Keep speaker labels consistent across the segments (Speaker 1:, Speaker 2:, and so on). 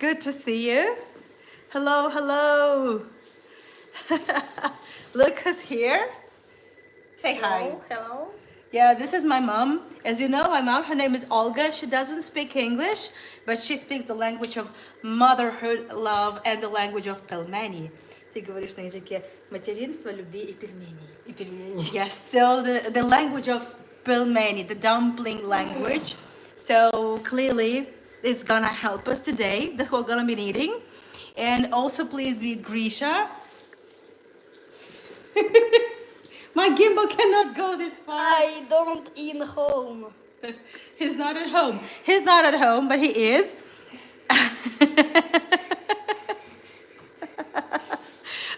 Speaker 1: Good to see you. Hello, hello. Look who's here. Say hi.
Speaker 2: Hello.
Speaker 1: Yeah, this is my mom. As you know, my mom, her name is Olga. She doesn't speak English, but she speaks the language of motherhood, love, and the language of Pelmeni. Ты говоришь на языке материнства, любви и пельменей.
Speaker 2: И пельмени.
Speaker 1: Yes, so the language of Pelmeni, the dumpling language. So clearly, it's gonna help us today. That's what we're gonna be eating. And also, please meet Grisha. My gimbal cannot go this far.
Speaker 2: I don't in home.
Speaker 1: He's not at home. He's not at home, but he is.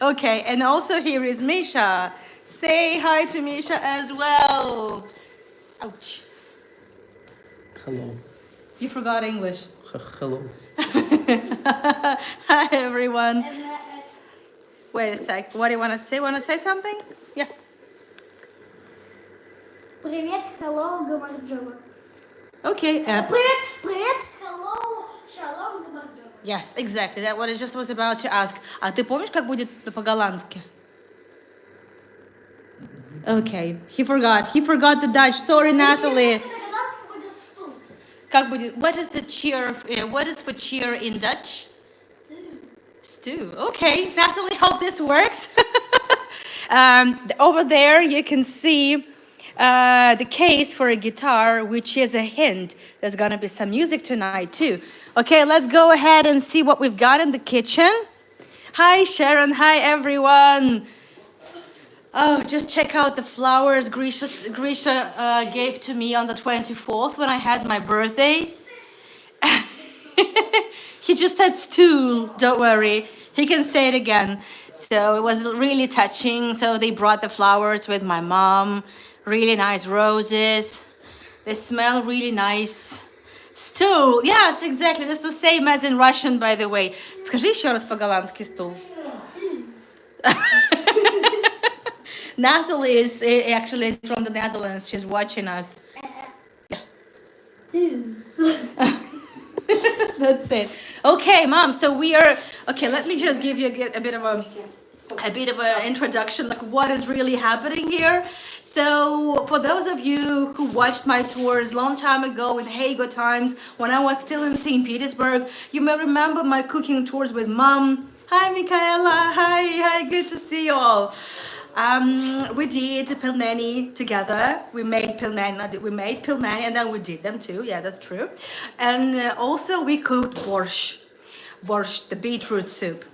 Speaker 1: Okay, and also here is Misha. Say hi to Misha as well. Ouch.
Speaker 3: Hello.
Speaker 1: You forgot English.
Speaker 3: Hello.
Speaker 1: Hi, everyone. Wait a sec. What do you want to say? Want to say something? Yeah.
Speaker 4: Привет, hello, гамарджома.
Speaker 1: Okay.
Speaker 4: Привет, hello, шалом, гамарджома.
Speaker 1: Yes, exactly. That's what I just was about to ask. А ты помнишь, как будет по-голландски? Okay. He forgot. He forgot the Dutch. Sorry, Natalie.
Speaker 4: Голландский будет стул.
Speaker 1: Как будет? What is the cheer? What is for cheer in Dutch? Stew. Okay, Natalie, hope this works. Over there, you can see the case for a guitar, which is a hint. There's gonna be some music tonight too. Okay, let's go ahead and see what we've got in the kitchen. Hi, Sharon. Hi, everyone. Oh, just check out the flowers Grisha gave to me on the 24th when I had my birthday. He just said stool, don't worry. He can say it again. So it was really touching. So they brought the flowers with my mom. Really nice roses. They smell really nice. Stool. Yes, exactly. That's the same as in Russian, by the way. Скажи еще раз по-голландски стул. Natalie is actually from the Netherlands. She's watching us. Yeah. That's it. Okay, Mom. So we are okay. Let me just give you a bit of an introduction, like what is really happening here. So for those of you who watched my tours long time ago in Hago times, when I was still in St. Petersburg, you may remember my cooking tours with Mom. Hi, Michaela. Hi. Good to see you all. We did pelmeni together. We made pelmeni, and then we did them too. Yeah, that's true. And also we cooked borscht, the beetroot soup.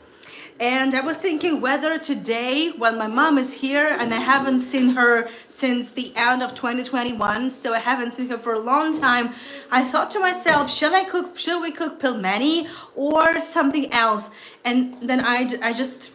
Speaker 1: And I was thinking whether today, when my mom is here, and I haven't seen her since the end of 2021, so I haven't seen her for a long time, I thought to myself, shall we cook pelmeni or something else? And then I just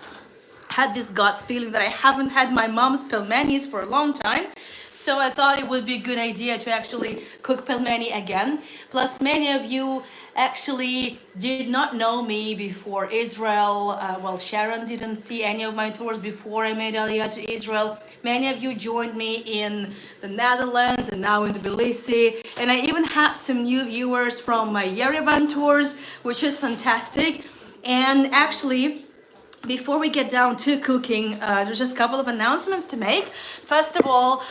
Speaker 1: had this gut feeling that I haven't had my mom's pelmenis for a long time. So I thought it would be a good idea to actually cook pelmeni again. Plus, many of you actually did not know me before Israel. Well, Sharon didn't see any of my tours before I made Aliyah to Israel. Many of you joined me in the Netherlands and now in Tbilisi. And I even have some new viewers from my Yerevan tours, which is fantastic. And actually, before we get down to cooking, there's just a couple of announcements to make. First of all,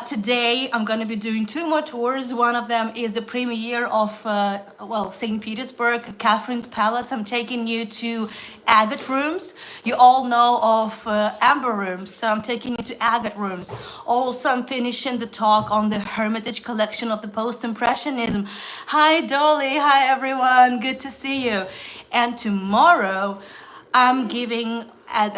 Speaker 1: today I'm going to be doing 2 more tours. One of them is the premiere of, St. Petersburg, Catherine's Palace. I'm taking you to agate rooms. You all know of amber rooms, so I'm taking you to agate rooms. Also, I'm finishing the talk on the Hermitage collection of the Post-Impressionism. Hi, Dolly. Hi, everyone. Good to see you. And tomorrow, I'm giving an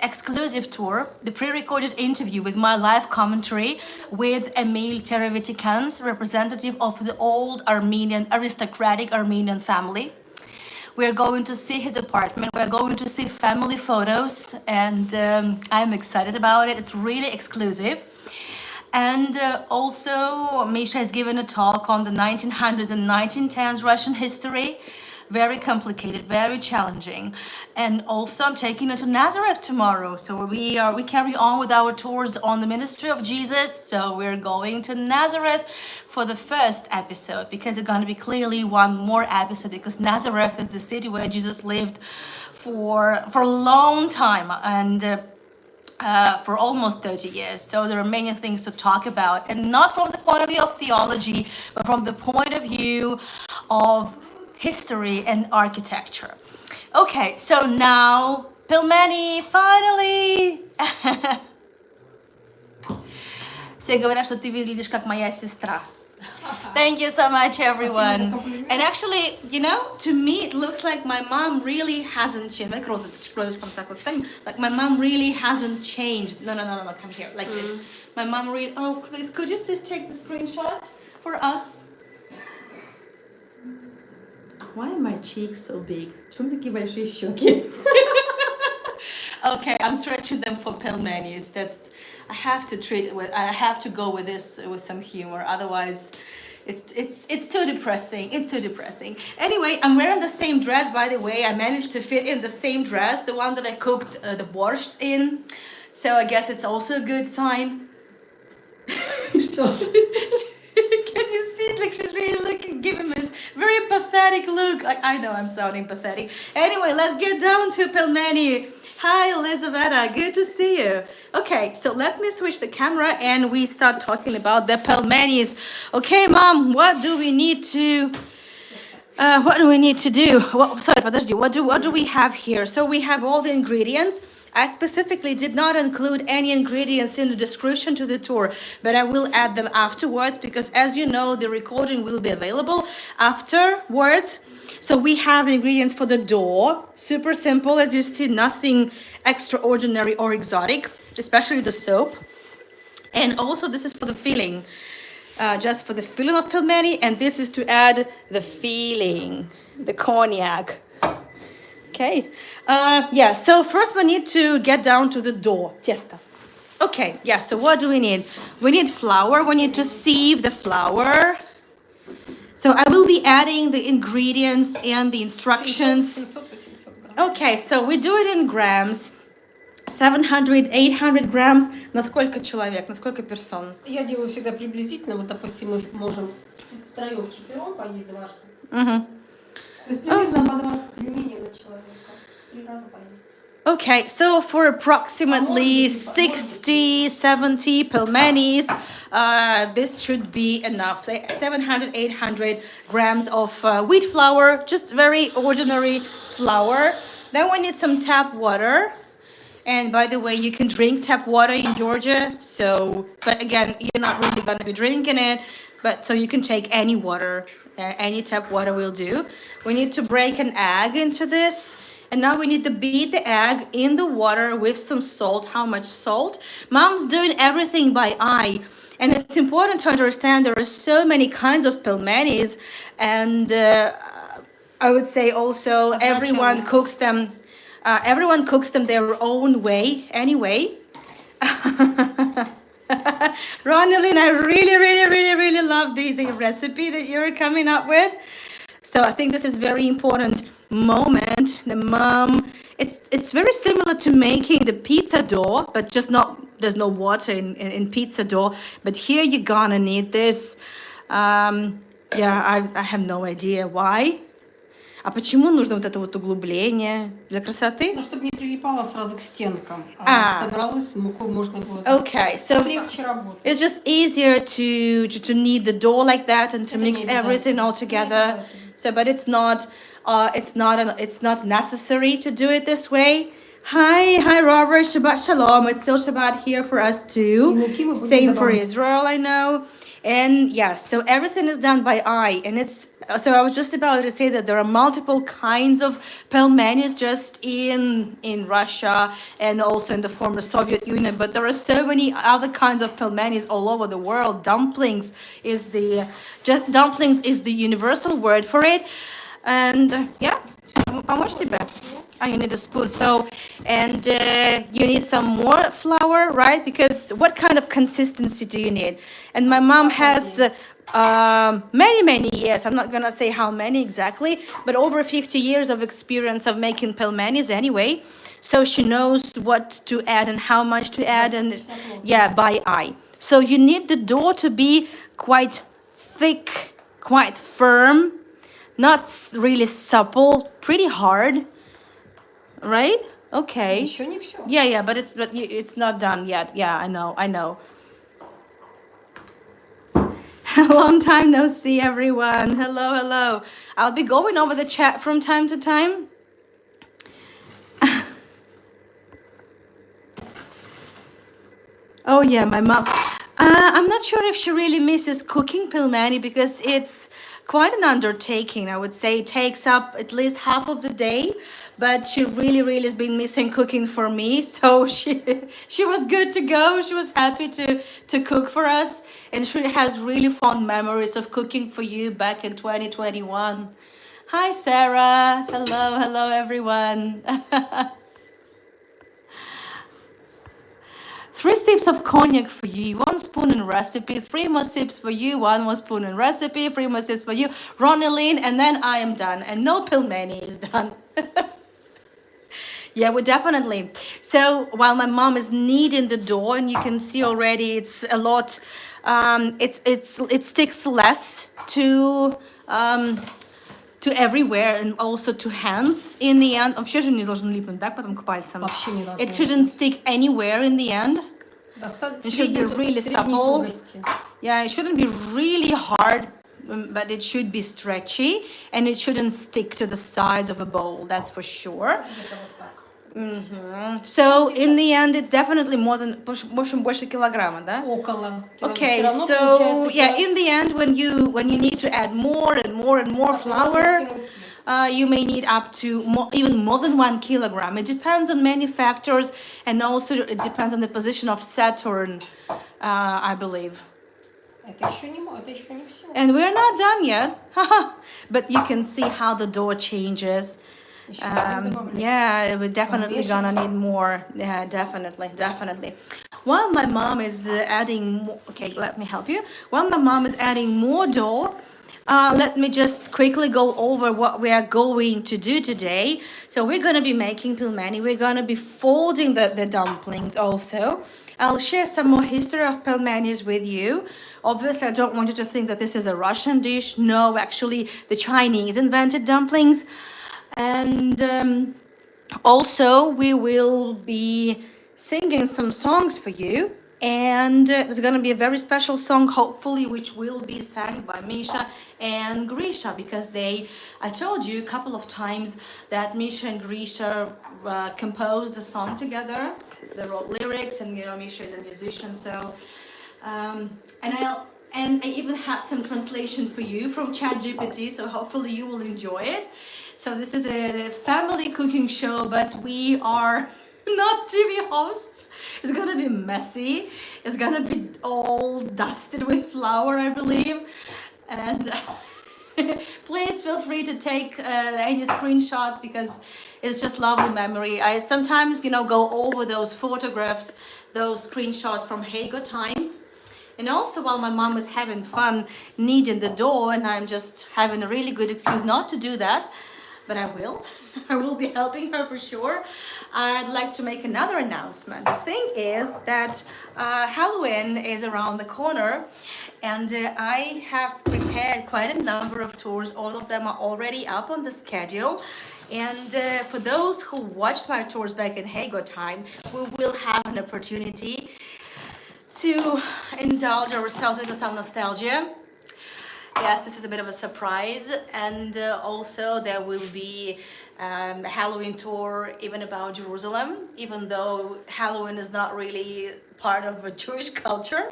Speaker 1: exclusive tour, the pre-recorded interview with my live commentary with Emil Terevitikans, representative of the old aristocratic Armenian family. We're going to see his apartment. We're going to see family photos, and I'm excited about it. It's really exclusive. And also, Misha has given a talk on the 1900s and 1910s Russian history. very complicated, very challenging. And also I'm taking it to Nazareth tomorrow. So we carry on with our tours on the ministry of Jesus. So we're going to Nazareth for the first episode because it's going to be clearly one more episode because Nazareth is the city where Jesus lived for a long time and for almost 30 years. So there are many things to talk about, and not from the point of view of theology, but from the point of view of history and architecture. Okay, so now Pelmeni, finally! Все говорят, что ты выглядишь как моя сестра. Thank you so much, everyone. And actually, you know, to me, it looks like my mom really hasn't changed. Like my mom really hasn't changed. No, come here, like this. My mom really. Oh, please, could you please take the screenshot for us? Why are my cheeks so big? Okay, I'm stretching them for pelmenis. I have to go with this with some humor. Otherwise, it's too depressing. It's too depressing. Anyway, I'm wearing the same dress, by the way. I managed to fit in the same dress, the one that I cooked the borscht in. So I guess it's also a good sign. Can you see? Like she's really giving this very pathetic look. Like I know I'm sounding pathetic. Anyway, let's get down to Pelmeni. Hi, Elizaveta. Good to see you. Okay, so let me switch the camera and we start talking about the pelmenis. Okay, Mom, what do we need to do? What do we have here? So we have all the ingredients. I specifically did not include any ingredients in the description to the tour, but I will add them afterwards because, as you know, the recording will be available afterwards. So we have the ingredients for the dough. Super simple, as you see, nothing extraordinary or exotic, especially the soap. And also this is for the filling, just for the filling of pelmeni, and this is to add the filling, the cognac. Okay, yeah, so first we need to get down to the dough, testa. Okay, yeah, so what do we need? We need flour, we need to sieve the flour. So I will be adding the ingredients and the instructions. Okay, so we do it in grams. 700, 800 grams. На сколько человек? На сколько персон?
Speaker 5: Я делаю всегда приблизительно. Вот, допустим, мы можем втроем-четвером поесть дважды. То есть примерно по 20 пельменей на человека. 3 раза поесть.
Speaker 1: Okay, so for approximately 60, 70 pelmenis, this should be enough. 700, 800 grams of wheat flour, just very ordinary flour. Then we need some tap water. And by the way, you can drink tap water in Georgia. So, but again, you're not really going to be drinking it. But so you can take any water, any tap water will do. We need to break an egg into this. And now we need to beat the egg in the water with some salt. How much salt? Mom's doing everything by eye. And it's important to understand there are so many kinds of pelmenis. And I would say also everyone cooks them their own way anyway. Ronaldin, I really love the recipe that you're coming up with. So I think this is very important moment. The mom, it's very similar to making the pizza dough, but just not, there's no water in pizza dough. But here you're gonna need this. Yeah, I have no idea why. А почему нужно вот это вот углубление? Для красоты?
Speaker 5: Ну, чтобы не прилипало сразу к стенкам. Собралось, муку можно было...
Speaker 1: Okay, so it's just easier to knead the dough like that and to mix everything all together. So, but it's not necessary to do it this way. Hi Robert, Shabbat Shalom. It's still Shabbat here for us too. Same for Israel, I know. And yes, so everything is done by eye, and it's so I was just about to say that there are multiple kinds of pelmenis just in Russia and also in the former Soviet Union, but there are so many other kinds of pelmenis all over the world. Dumplings is the universal word for it. And yeah, how much did that? You need a spoon. So, and you need some more flour, right? Because what kind of consistency do you need? And my mom has Many years. I'm not gonna say how many exactly, but over 50 years of experience of making pelmenis anyway. So she knows what to add and how much to add, and yeah, by eye. So you need the dough to be quite thick, quite firm, not really supple, pretty hard, right? Okay.
Speaker 5: Еще не все.
Speaker 1: Yeah, but it's not done yet. Yeah, I know. Long time no see, everyone. Hello. I'll be going over the chat from time to time. Oh yeah, my mom. I'm not sure if she really misses cooking pelmeni because it's quite an undertaking. I would say it takes up at least half of the day, but she really has been missing cooking for me. So she was good to go. She was happy to cook for us, and she has really fond memories of cooking for you back in 2021. Hi Sarah. Hello everyone. 3 sips of cognac for you, 1 spoon in recipe, 3 more sips for you, 1 more spoon in recipe, 3 more sips for you, Ronaldine, and then I am done. And no pelmeni is done. Yeah, we definitely. So while my mom is kneading the dough, and you can see already it's a lot, it sticks less to everywhere and also to hands in the end. Вообще же не должен липнуть, так, потом к пальцам.
Speaker 5: Вообще не должно.
Speaker 1: It shouldn't stick anywhere in the end. It should be really supple. Yeah, it shouldn't be really hard, but it should be stretchy, and it shouldn't stick to the sides of a bowl, that's for sure. So in the end, it's definitely more than больше килограмма, да?
Speaker 5: Около.
Speaker 1: Okay, so yeah, in the end, when you need to add more and more flour, you may need up to even more than 1 kilogram. It depends on many factors, and also it depends on the position of Saturn, I believe.
Speaker 5: Это еще не все.
Speaker 1: And we're not done yet. But you can see how the dough changes. Yeah, we're definitely gonna need more. Yeah, definitely. While my mom is adding okay, let me help you. While my mom is adding more dough, let me just quickly go over what we are going to do today. So we're gonna be making pelmeni. We're gonna be folding the dumplings also. I'll share some more history of pelmenis with you. Obviously, I don't want you to think that this is a Russian dish. No, actually, the Chinese invented dumplings. And also, we will be singing some songs for you. And there's going to be a very special song, hopefully, which will be sang by Misha and Grisha, because I told you a couple of times that Misha and Grisha composed a song together. They wrote lyrics, and Misha is a musician, so and I even have some translation for you from ChatGPT, so hopefully you will enjoy it. So this is a family cooking show, but we are not TV hosts. It's gonna be messy. It's gonna be all dusted with flour, I believe. And please feel free to take any screenshots, because it's just lovely memory. I sometimes, go over those photographs, those screenshots from Hago times. And also while my mom is having fun kneading the dough, and I'm just having a really good excuse not to do that, but I will. I will be helping her for sure. I'd like to make another announcement. The thing is that Halloween is around the corner, and I have prepared quite a number of tours. All of them are already up on the schedule. And for those who watched my tours back in Hago time, we will have an opportunity to indulge ourselves into some nostalgia. Yes, this is a bit of a surprise, and also there will be a Halloween tour even about Jerusalem, even though Halloween is not really part of a Jewish culture,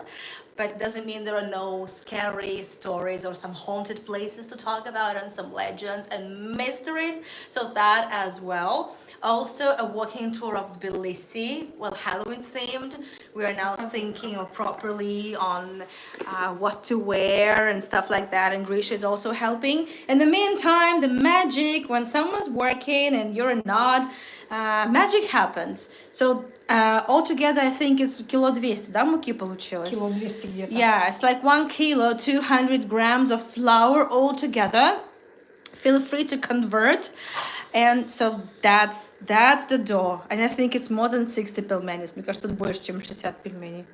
Speaker 1: but it doesn't mean there are no scary stories or some haunted places to talk about, and some legends and mysteries, so that as well. Also a walking tour of Tbilisi, well, Halloween themed. We are now thinking properly on what to wear and stuff like that, and Grisha is also helping. In the meantime, the magic, when someone's working and you're not, magic happens. So altogether, I think it's кило 200, да, муки получилось?
Speaker 5: Кило 200 где-то.
Speaker 1: Yeah, it's like 1 kilo, 200 grams of flour altogether. Feel free to convert. And so that's the dough. And I think it's more than 60 pelmenis. Мне кажется, тут больше, чем 60 пельменей.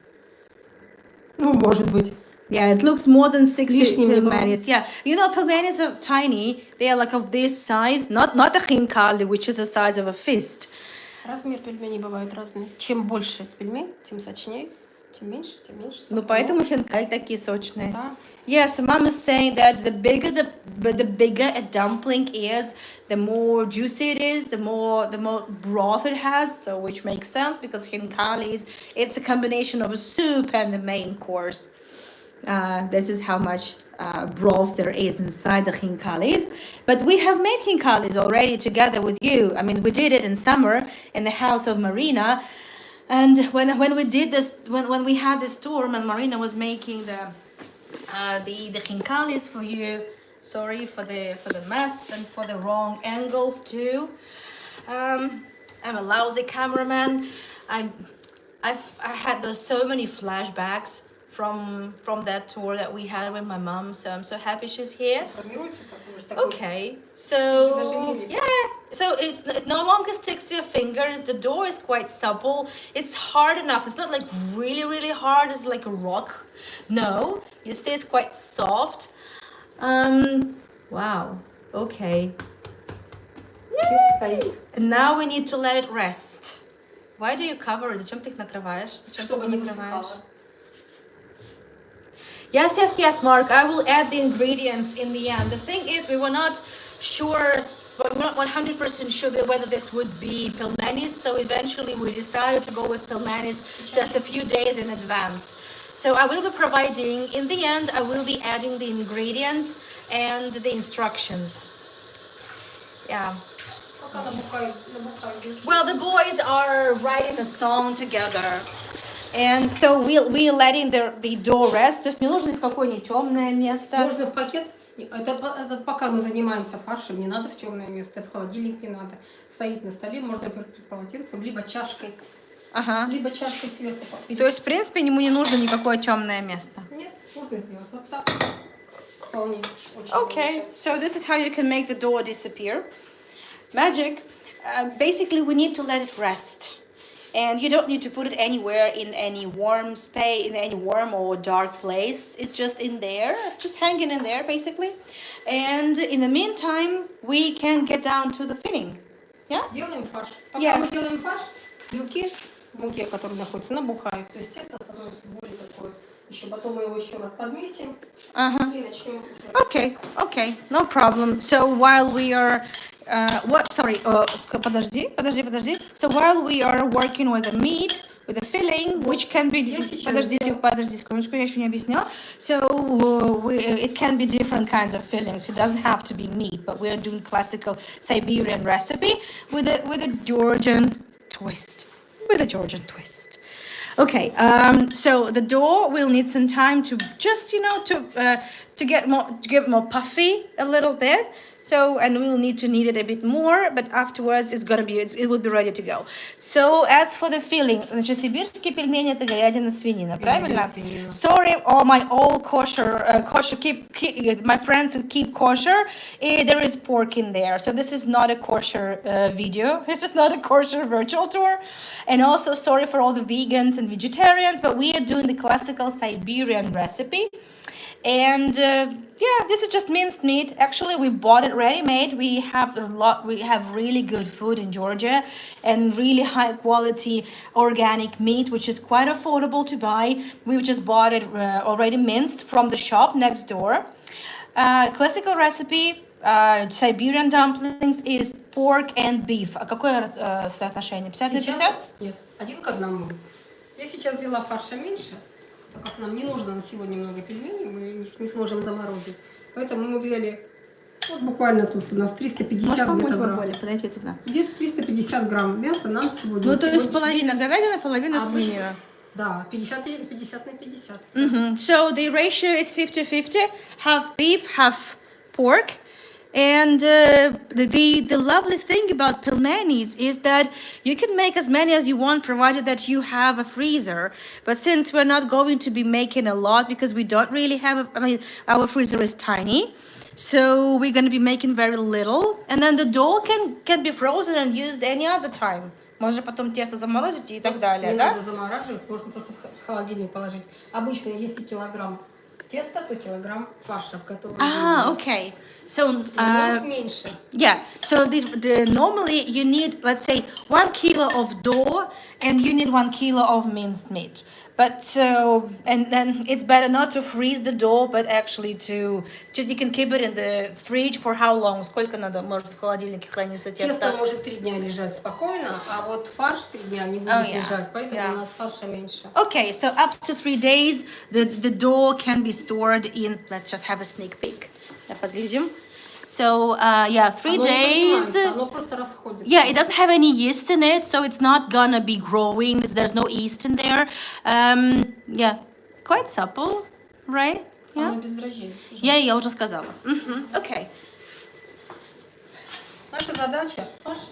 Speaker 5: Ну, может быть.
Speaker 1: Yeah, it looks more than 60
Speaker 5: Лишним не было.
Speaker 1: pelmenis. Yeah, you know, pelmenis are tiny. They are like of this size. Not a khinkali, which is the size of a fist.
Speaker 5: Размер пельменей бывает разный. Чем больше пельмень, тем сочнее. Тем меньше, тем меньше.
Speaker 1: Ну, поэтому хинкали такие сочные.
Speaker 5: Да.
Speaker 1: Yeah, so mom is saying that the bigger a dumpling is, the more juicy it is, the more broth it has. So which makes sense because hinkalis, it's a combination of a soup and the main course. This is how much broth there is inside the hinkalis. But we have made hinkalis already together with you. I mean, we did it in summer in the house of Marina. And when we did this, when we had this tour, and Marina was making the hinkalis for you. Sorry for the mess and for the wrong angles too. I'm a lousy cameraman. I had so many flashbacks from that tour that we had with my mom. So I'm so happy she's here. Okay, so yeah, so it no longer sticks to your fingers. The dough is quite supple. It's hard enough. It's not like really hard. It's like a rock. No, you see, it's quite soft. Wow. Okay. Yay! And now we need to let it rest. Why do you cover it? Зачем ты их накрываешь? Зачем ты их накрываешь? Yes, Mark. I will add the ingredients in the end. The thing is, we were not sure, but we're not 100% sure whether this would be pelmenis. So eventually we decided to go with pelmenis just a few days in advance. So I will be providing, in the end, I will be adding the ingredients and the instructions. Yeah. Well, the boys are writing a song together. And so we're letting the dough rest. То есть не нужно никакое не темное место.
Speaker 5: Можно в пакет. Это пока мы занимаемся фаршем, не надо в темное место, в холодильник не надо. Стоит на столе, можно полотенцем, либо чашкой.
Speaker 1: Ага.
Speaker 5: Либо чашкой сверху попить.
Speaker 1: То есть, в принципе, ему не нужно никакое темное место.
Speaker 5: Нет, можно сделать вот так. Вполне.
Speaker 1: Okay, so this is how you can make the dough disappear. Magic. Basically, we need to let it rest. And you don't need to put it anywhere in any warm space, in any warm or dark place. It's just in there, just hanging in there, basically. And in the meantime, we can get down to the filling. Yeah?
Speaker 5: Делаем фарш. Пока мы делаем фарш, белки в муке, которые находятся, набухают. То есть тесто становится более такое. Еще потом мы его еще раз подмесим и начнем уже. Okay, no problem. So while we are подожди. So while we are working with the meat, with the filling, which can be... Подожди, секундочку, я еще не объяснила. So it can be different kinds of fillings. It doesn't have to be meat, but we are doing classical Siberian recipe with a Georgian twist. Okay, so the dough will need some time to just, to get more puffy a little bit. So, and we'll need to knead it a bit more, but afterwards it will be ready to go. So, as for the filling, значит, сибирские пельмени это говядина, свинина, правильно? Sorry, all my old kosher, my friends that keep kosher, there is pork in there. So this is not a kosher video. This is not a kosher virtual tour. And also sorry for all the vegans and vegetarians, but we are doing the classical Siberian recipe. And this is just minced meat. Actually, we bought it ready-made. We have really good food in Georgia and really high quality organic meat, which is quite affordable to buy. We just bought it already minced from the shop next door. Classical recipe, Siberian dumplings is pork and beef. А какое соотношение? 50 на 50? Нет, 1 к 1. Я сейчас взяла фарша меньше. Так как нам не нужно на сегодня много пельменей, мы их не сможем заморозить. Поэтому мы взяли, вот буквально тут у нас 350 где-то грамм.
Speaker 1: Подойти туда.
Speaker 5: Где-то 350 грамм мяса нам сегодня.
Speaker 1: Ну, то есть половина говядина, половина свинина.
Speaker 5: Да, 50 на 50.
Speaker 1: So the ratio is 50-50, half beef, half pork.
Speaker 5: And the lovely thing about pelmenis is that you can make as many as you want, provided that you have a freezer. But since we're not going to be making a lot because we don't really have, our freezer is tiny, so we're going to be making very little. And then the dough can be frozen and used any other time. Можно потом тесто заморозить и так далее,
Speaker 2: Не
Speaker 5: да?
Speaker 2: надо замораживать, можно просто в холодильник положить. Обычно, если килограмм теста, то килограмм фарша, в который
Speaker 5: Okay. So,
Speaker 2: у нас меньше.
Speaker 5: yeah, so normally you need, let's say, 1 kilo of dough and you need 1 kilo of minced meat. But and then it's better not to freeze the dough, but actually just you can keep it in the fridge for how long? Сколько надо, может, в холодильнике хранится
Speaker 2: Тесто
Speaker 5: тесто?
Speaker 2: может 3 дня лежать спокойно, а вот фарш 3 дня не будет лежать, поэтому у нас фарша меньше.
Speaker 5: Okay, so up to 3 days, the dough can be stored in, let's just have a sneak peek. Подглядим. So, 3 days.
Speaker 2: Оно просто расходится.
Speaker 5: Yeah, it doesn't have any yeast in it, so it's not gonna be growing. There's no yeast in there. Yeah, quite supple, right? Yeah.
Speaker 2: Оно без дрожжей.
Speaker 5: Я уже сказала. Okay.
Speaker 2: Наша задача фарш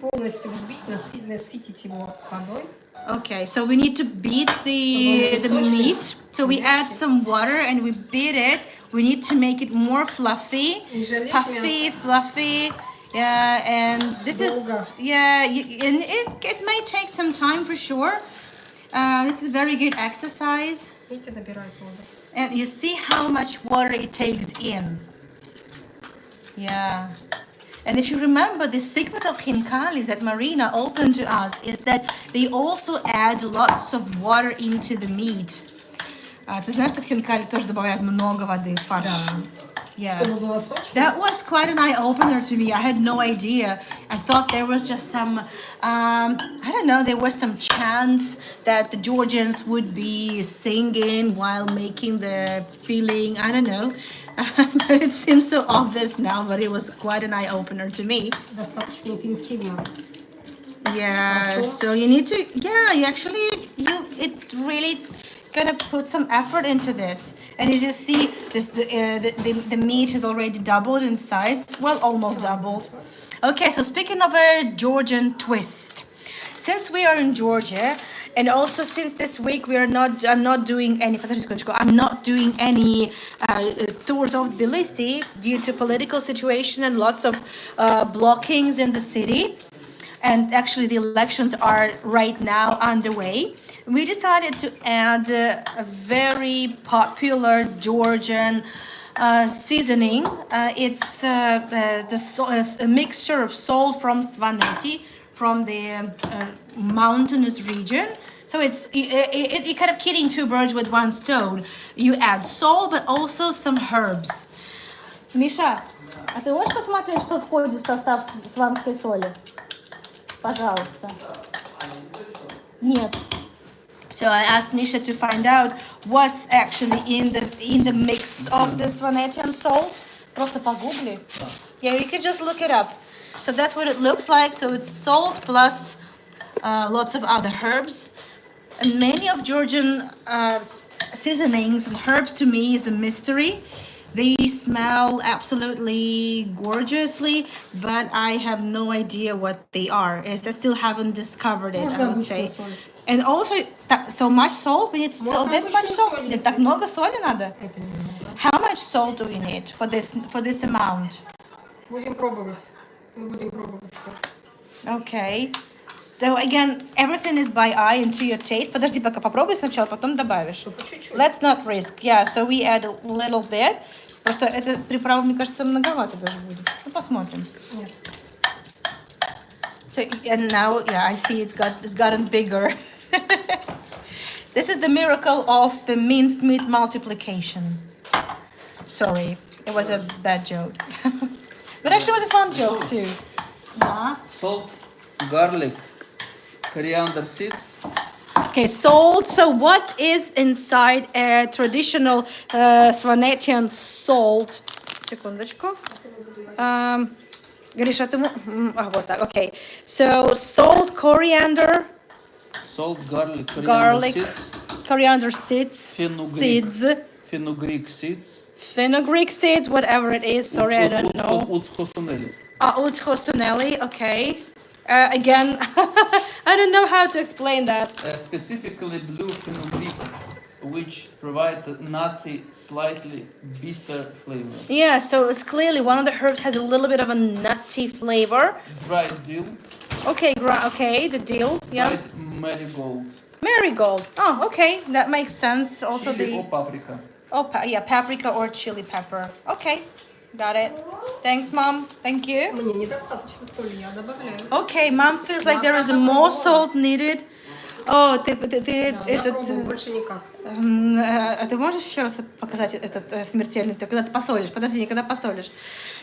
Speaker 2: полностью взбить, насытить его водой.
Speaker 5: Okay, so we need to beat the meat. So we add some water and we beat it. We need to make it more fluffy, puffy, fluffy. Yeah, and this is and it may take some time for sure. This is very good exercise.
Speaker 2: Видите, набирает воду.
Speaker 5: And you see how much water it takes in. Yeah. And if you remember, the secret of Khinkalis that Marina opened to us is that they also add lots of water into the meat. Ты знаешь, что в Хинкали тоже добавляют много воды в фарш? Yes. That was quite an eye-opener to me. I had no idea. I thought there was just some, I don't know, there was some chants that the Georgians would be singing while making the filling. I don't know. But it seems so obvious now, but it was quite an eye-opener to me.
Speaker 2: Достаточно интенсивно.
Speaker 5: Yeah, so you need to, it's really gonna put some effort into this. And you just see this, the meat has already doubled in size. Well, almost doubled. Okay, so speaking of a Georgian twist, since we are in Georgia, and also since this week I'm not doing any tours of Tbilisi due to political situation and lots of blockings in the city. And actually the elections are right now underway. We decided to add a very popular Georgian seasoning. It's a mixture of salt from Svaneti, from the mountainous region. So it kind of killing two birds with one stone. You add salt, but also some herbs. Миша, а ты можешь посмотреть, что входит в состав сванской соли? Пожалуйста. Нет. So I asked Misha to find out what's actually in the mix of the Svanetian salt. Просто погугли. Yeah, you can just look it up. So that's what it looks like. So it's salt plus lots of other herbs. And many of Georgian seasonings and herbs to me is a mystery. They smell absolutely gorgeously, but I have no idea what they are. I still haven't discovered it, I would say. And also, so much salt? We need this much salt? Так много соли надо? How much salt do we need for this amount?
Speaker 2: Будем пробовать. Мы будем пробовать всё.
Speaker 5: Okay. So again, everything is by eye and to your taste. Подожди, пока попробуй сначала, потом добавишь. Let's not risk. Yeah, so we add a little bit. Просто эта приправа, мне кажется, многовато даже будет. Ну, посмотрим.
Speaker 2: Нет.
Speaker 5: So, and now, yeah, I see it's gotten bigger. This is the miracle of the minced meat multiplication. Sorry, it was a bad joke. But actually it was a fun joke too. Yeah.
Speaker 3: Salt, garlic, coriander seeds.
Speaker 5: Okay, salt. So what is inside a traditional Svanetian salt? Секундочку. Гриша, ты... вот так, okay. So salt, coriander.
Speaker 3: Salt, garlic,
Speaker 5: Coriander seeds.
Speaker 3: fenugreek seeds.
Speaker 5: fenugreek seeds, whatever it is. Sorry, I don't know.
Speaker 3: Utschosuneli.
Speaker 5: Utschosuneli, okay. Again, I don't know how to explain that.
Speaker 3: Specifically blue fenugreek, which provides a nutty, slightly bitter flavor.
Speaker 5: Yeah, so it's clearly one of the herbs has a little bit of a nutty flavor.
Speaker 3: Dried dill.
Speaker 5: Okay, okay, the dill, yeah.
Speaker 3: Dried marigold.
Speaker 5: Marigold. Oh, okay, that makes sense. Also
Speaker 3: Chili
Speaker 5: the
Speaker 3: or paprika.
Speaker 5: yeah, paprika or chili pepper. Okay, got it. Thanks, mom. Thank you.
Speaker 2: Мне недостаточно соли, я добавляю.
Speaker 5: Okay, mom feels like there is more salt needed. Oh, ты
Speaker 2: Да, я
Speaker 5: этот.
Speaker 2: пробую, больше никак.
Speaker 5: А ты можешь еще раз показать этот смертельный, когда ты посолишь? Подожди, когда посолишь.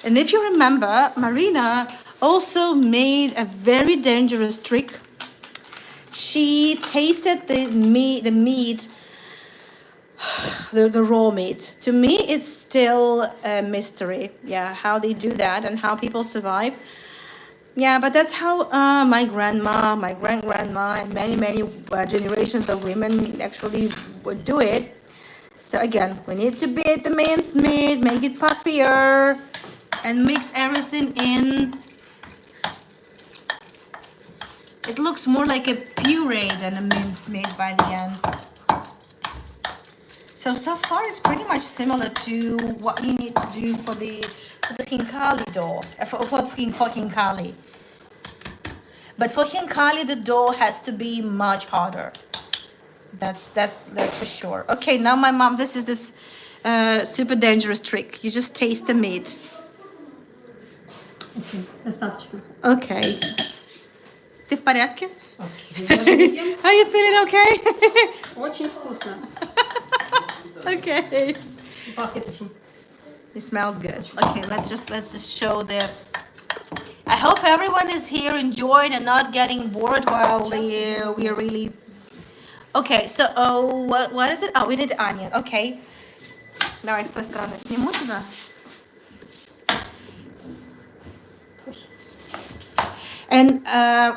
Speaker 5: And if you remember, Marina also made a very dangerous trick. She tasted the meat, the raw meat. To me, it's still a mystery. Yeah, how they do that and how people survive. Yeah, but that's how my grandma, my grandma, and many generations of women actually would do it. So again, we need to beat the minced meat, make it puffier, and mix everything in. It looks more like a puree than a minced meat by the end. So far it's pretty much similar to what you need to do for the khinkali dough, for khinkali. But for khinkali, the dough has to be much harder. That's for sure. Okay, now my mom, this is this super dangerous trick. You just taste the meat.
Speaker 2: Окей, достаточно.
Speaker 5: Okay. Ты в порядке?
Speaker 2: Окей, я даже ем.
Speaker 5: Are you feeling okay?
Speaker 2: Очень вкусно.
Speaker 5: Okay.
Speaker 2: И пахнет очень.
Speaker 5: It smells good. Okay, let's just let this show the. I hope everyone is here enjoying and not getting bored while we are really. Okay, so what is it? Oh, we did onion. Okay. Давай с той стороны сниму тебя. And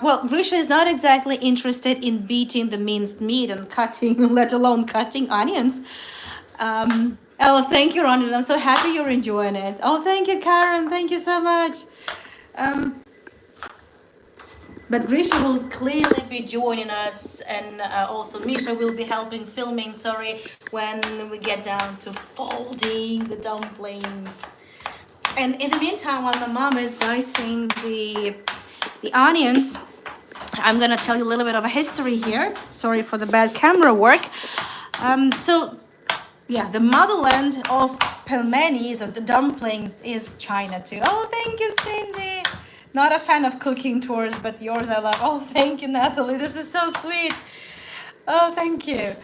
Speaker 5: well, Grisha is not exactly interested in beating the minced meat and cutting, let alone cutting onions. Oh, thank you, Ronald. I'm so happy you're enjoying it. Oh, thank you, Karen. Thank you so much. But Grisha will clearly be joining us, and also Misha will be helping filming, when we get down to folding the dumplings. And in the meantime, while my mom is dicing the onions, I'm gonna tell you a little bit of a history here. Sorry for the bad camera work. Yeah, the motherland of pelmenis, or the dumplings, is China too. Oh, thank you, Cindy. Not a fan of cooking tours, but yours I love. Oh, thank you, Natalie. This is so sweet. Oh, thank you.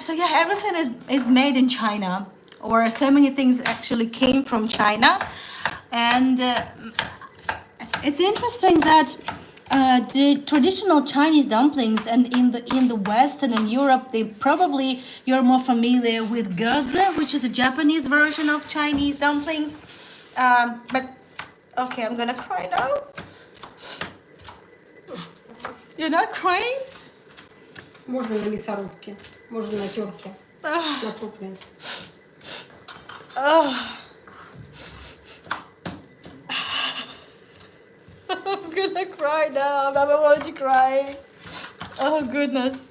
Speaker 5: So yeah, everything is made in China, or so many things actually came from China. And it's interesting that the traditional Chinese dumplings, and in the West and in Europe, you're more familiar with gyozha, which is a Japanese version of Chinese dumplings. But okay, I'm gonna cry now. You're not crying?
Speaker 2: Можно на мясорубке, можно на терке, на крупной.
Speaker 5: I'm gonna cry now. I'm already crying. Oh, goodness.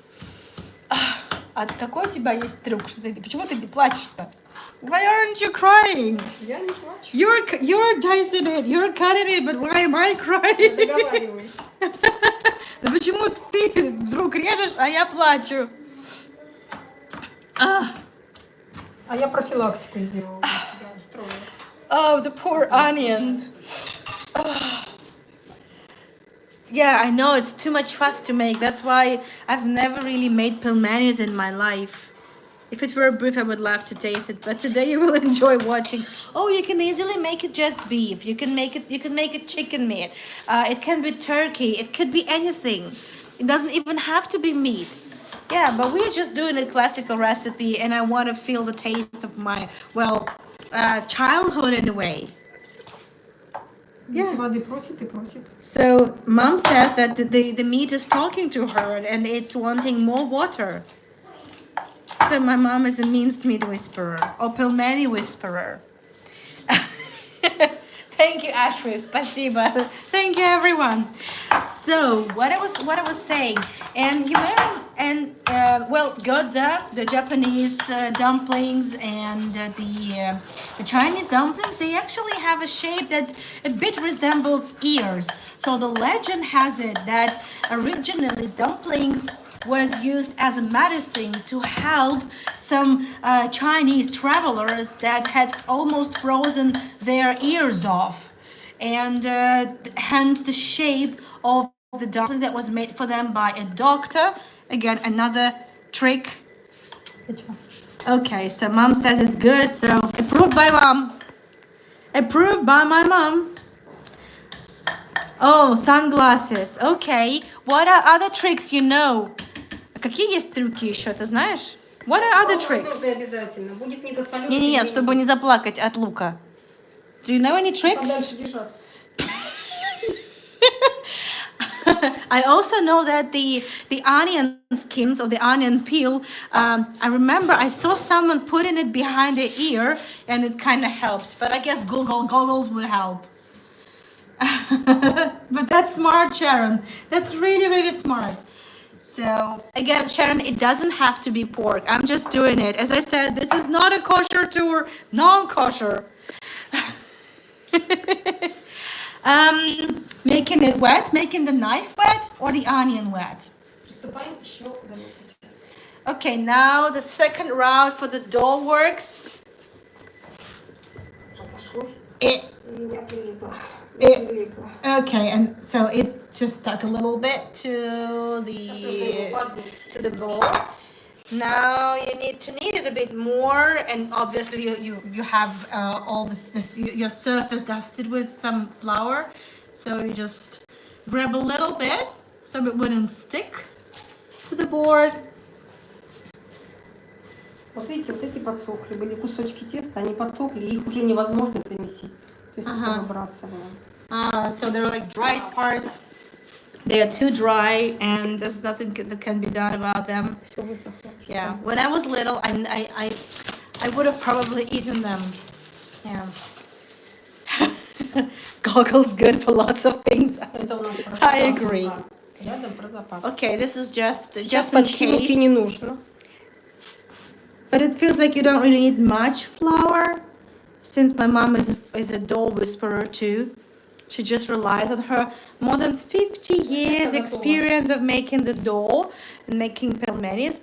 Speaker 5: А какой у тебя есть трюк? Почему ты не плачешь-то? Why aren't you crying?
Speaker 2: Я не плачу.
Speaker 5: You're dicing it, you're cutting it, but why am I
Speaker 2: Я
Speaker 5: crying?
Speaker 2: договариваюсь.
Speaker 5: Да почему ты вдруг режешь, а я плачу?
Speaker 2: А я профилактику сделала для себя, устроила.
Speaker 5: Oh, the poor onion. Yeah, I know it's too much fuss to make. That's why I've never really made pelmenis in my life. If it were a beef, I would love to taste it. But today you will enjoy watching. Oh, you can easily make it just beef. You can make it chicken meat. It can be turkey. It could be anything. It doesn't even have to be meat. Yeah, but we're just doing a classical recipe, and I want to feel the taste of my childhood in a way.
Speaker 2: Если воды просит и просит.
Speaker 5: So mom says that the meat is talking to her and it's wanting more water. So my mom is a minced meat whisperer or Pelmeni whisperer. Thank you, Ashraf. Спасибо. Thank you, everyone. So what I was saying, and you remember, and well, gyoza, the Japanese dumplings, and the Chinese dumplings, they actually have a shape that a bit resembles ears. So the legend has it that originally dumplings was used as a medicine to help some Chinese travelers that had almost frozen their ears off. And hence the shape of the dumpling that was made for them by a doctor. Again, another trick. Okay, so mom says it's good, so approved by mom. Approved by my mom. Oh, sunglasses. Okay. What are other tricks you know? Какие есть трюки еще, ты знаешь? What are other tricks?
Speaker 2: Обязательно. Будет недосолённый.
Speaker 5: Не-не-не, чтобы не заплакать от лука. Do you know any tricks?
Speaker 2: Подальше держаться.
Speaker 5: I also know that the onion skins or the onion peel, I remember I saw someone putting it behind the ear and it kind of helped. But I guess goggles would help. But that's smart, Sharon. That's really, really smart. So again, Sharon, it doesn't have to be pork. I'm just doing it. As I said, this is not a kosher tour, non-kosher. Making it wet, making the knife wet or the onion wet.
Speaker 2: Приступаем еще к замесу теста.
Speaker 5: Okay, now the second round for the dough works.
Speaker 2: Разошлось.
Speaker 5: It,
Speaker 2: У меня прилипло.
Speaker 5: Прилипло. Okay, and so it just stuck a little bit to the bowl. Now you need to knead it a bit more, and obviously you have all this your surface dusted with some flour, so you just grab a little bit so it wouldn't stick to the board.
Speaker 2: Вот видите, вот эти подсохли, были кусочки теста, они подсохли, их уже невозможно замесить. То есть это выбрасываем.
Speaker 5: So they're like dried parts. They are too dry, and there's nothing that can be done about them.
Speaker 2: Все высохло.
Speaker 5: Yeah, when I was little, I would have probably eaten them. Yeah. Goggles good for lots of things.
Speaker 2: Это у нас про
Speaker 5: I
Speaker 2: запас
Speaker 5: agree.
Speaker 2: мука. Рядом про запас.
Speaker 5: Okay, this is just
Speaker 2: Сейчас
Speaker 5: in
Speaker 2: почти муки не
Speaker 5: case.
Speaker 2: нужно.
Speaker 5: But it feels like you don't really need much flour, since my mom is a dough whisperer too. She just relies on her more than 50 years experience of making the dough and making pelmenis.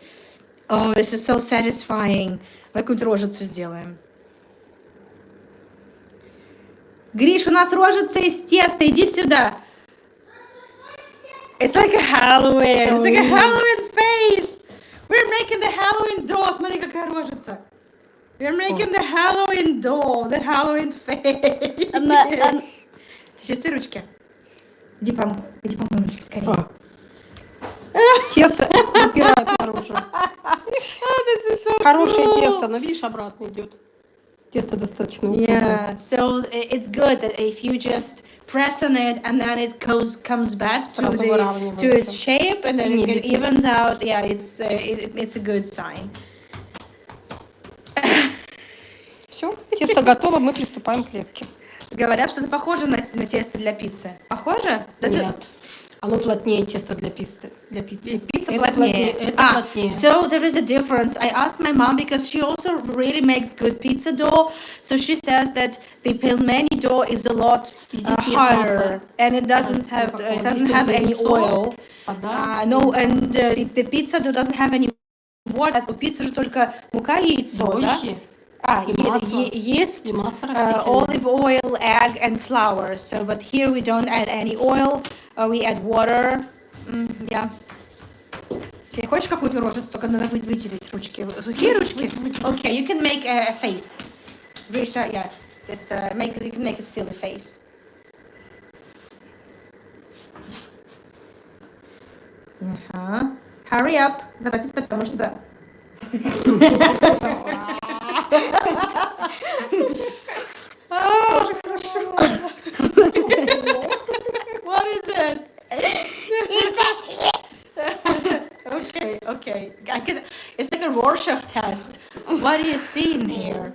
Speaker 5: Oh, this is so satisfying. Мы какую-нибудь рожицу сделаем. Гриш, у нас рожица из теста. Иди сюда. It's like a Halloween. It's like a Halloween face. We're making the Halloween dough. Смотри, какая рожица. We're making the Halloween dough, the Halloween face. Чистые ручки. Иди помой ручки скорее.
Speaker 2: Тесто выпирает наружу. Хорошее тесто, но видишь, обратно идет. Тесто достаточно.
Speaker 5: Yeah, so it's good that if you just press on it and then it comes back to its shape and then it evens out. Yeah, it's a good sign.
Speaker 2: Все, тесто готово, мы приступаем к лепке.
Speaker 5: Говорят, что это похоже на тесто для пиццы. Похоже?
Speaker 2: Нет. Оно плотнее тесто для пиццы.
Speaker 5: Pizza
Speaker 2: Это
Speaker 5: плотнее.
Speaker 2: Это плотнее.
Speaker 5: So there is a difference. I asked my mom because she also really makes good pizza dough. So she says that the pelmeni dough is a lot harder and it doesn't have any oil. No, and the pizza dough doesn't have any water. У пиццы же только мука, яйцо, да? Yeast, olive oil, egg, and flour. So, but here we don't add any oil. We add water. Yeah. Okay, хочешь какую-то рожицу? Только надо вытереть ручки. Сухие ручки? Okay, you can make a face. Grisha, yeah. You can make a silly face. Hurry up. Торопись, потому что... What is it? Okay. Okay. It's like a Rorschach test. What do you see in here?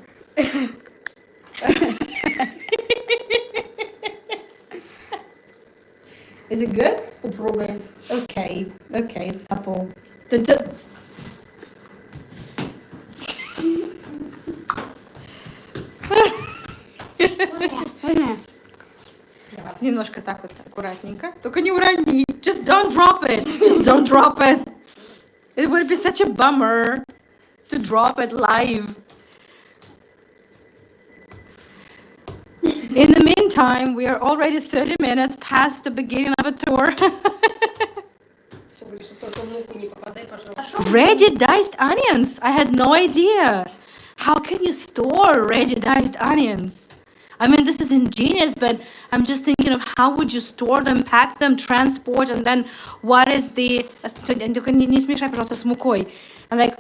Speaker 5: Is it good?
Speaker 2: Упругая.
Speaker 5: Okay, it's supple.
Speaker 4: Можно?
Speaker 5: Немножко так вот аккуратненько. Только не урони. Just don't drop it. Just don't drop it. It would be such a bummer to drop it live. In the meantime, we are already 30 minutes past the beginning of a tour.
Speaker 2: Все, говоришь, только в муку не попадай, пожалуйста.
Speaker 5: Ready diced onions. I had no idea. How can you store ready diced onions? I mean, this is ingenious, but I'm just thinking of how would you store them, pack them, transport, and then what is the... Только не смешай, пожалуйста, с мукой. And like,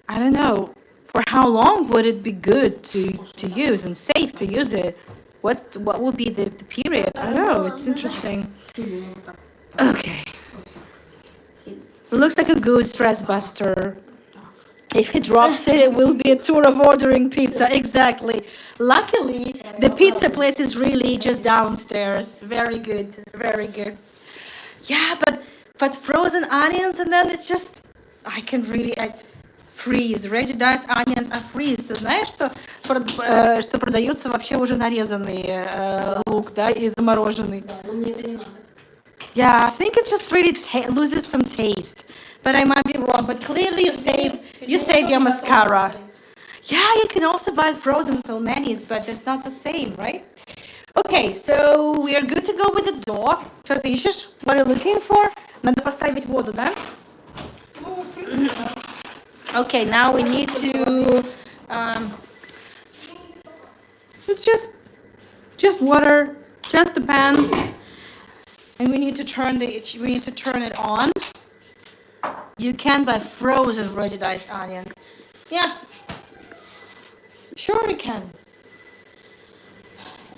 Speaker 5: I don't know, for how long would it be good to use and safe to use it? What would be the period? I don't know, it's interesting.
Speaker 2: Сильно вот так.
Speaker 5: Okay.
Speaker 2: Сильно.
Speaker 5: Looks like a good stress buster. If he drops it, it will be a tour of ordering pizza. Exactly. Luckily, the pizza place is really just downstairs. Very good. Very good. Yeah, but frozen onions and then it's just I freeze. Ready diced onions are freeze. Ты знаешь, что продаются вообще уже нарезанный лук, да, и замороженный.
Speaker 2: Да, но мне это не надо.
Speaker 5: Yeah, I think it just really loses some taste. But I might be wrong. But clearly you save your mascara. Yeah, you can also buy frozen pelmenis, but it's not the same, right? Okay, so we are good to go with the dough. Что ты ищешь? What are you looking for? Надо поставить воду, да? Okay, now we need to. It's just water, just the pan, and we need to turn it on. You can buy frozen ready diced onions. Yeah, sure you can.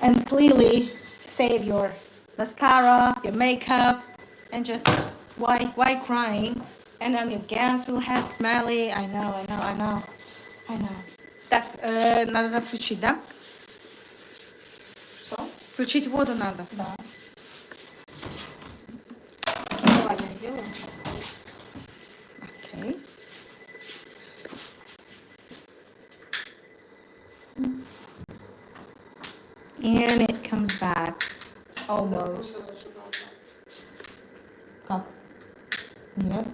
Speaker 5: And clearly save your mascara, your makeup, and just why crying? And then your gas will have smelly. I know. Так, надо включить, да?
Speaker 2: Что?
Speaker 5: Включить воду надо.
Speaker 2: Да. Давай я сделаю.
Speaker 5: Okay. And it comes back almost.
Speaker 2: Как?
Speaker 5: Нет.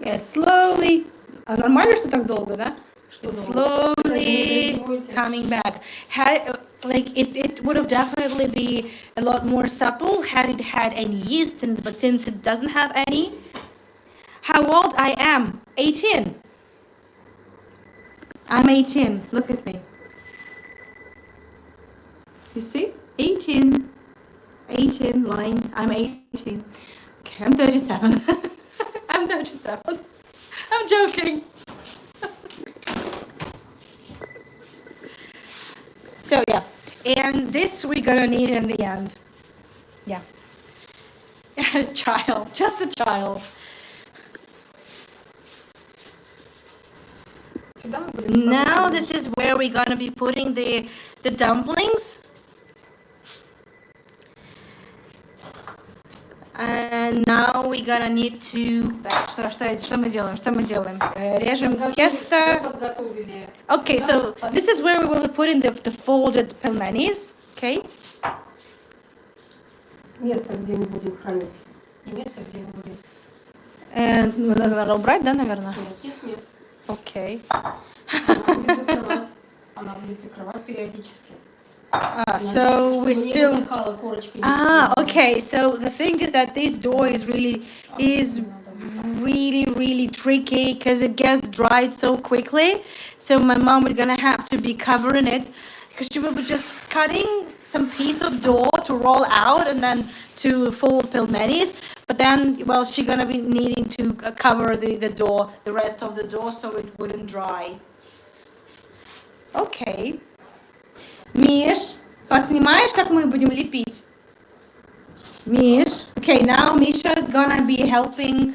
Speaker 5: Yeah, slowly. А нормально, что так долго, да? It's slowly coming back. It would have definitely be a lot more supple had it had any yeast in it, but since it doesn't have any. How old I am? 18. I'm 18. Look at me. You see? 18. 18 lines. I'm 18. Okay, I'm 37. I'm 37. I'm joking. So yeah, and this we're gonna need in the end. Yeah. Child, just a child.
Speaker 2: Сюда мы будем
Speaker 5: Now this is where we're gonna be putting the dumplings. And now we're gonna need to... Так, что мы делаем? Режем тесто.
Speaker 2: подготовили.
Speaker 5: Okay, so this is where we will put in the folded pelmenis. Okay.
Speaker 2: Место, где мы будем хранить. И место, где мы будем...
Speaker 5: Надо убрать, да, наверное?
Speaker 2: Нет.
Speaker 5: Okay.
Speaker 2: Она будет закрывать периодически.
Speaker 5: So we still...
Speaker 2: корочки.
Speaker 5: Okay. So the thing is that this dough is really tricky because it gets dried so quickly. So my mom is gonna have to be covering it because she will be just cutting some piece of dough to roll out and then to fold pelmenis. But then, well, she's gonna be needing to cover the dough, the rest of the dough, so it wouldn't dry. Okay. Миш, поснимаешь, как мы будем лепить? Миш, Okay, now Misha is gonna be helping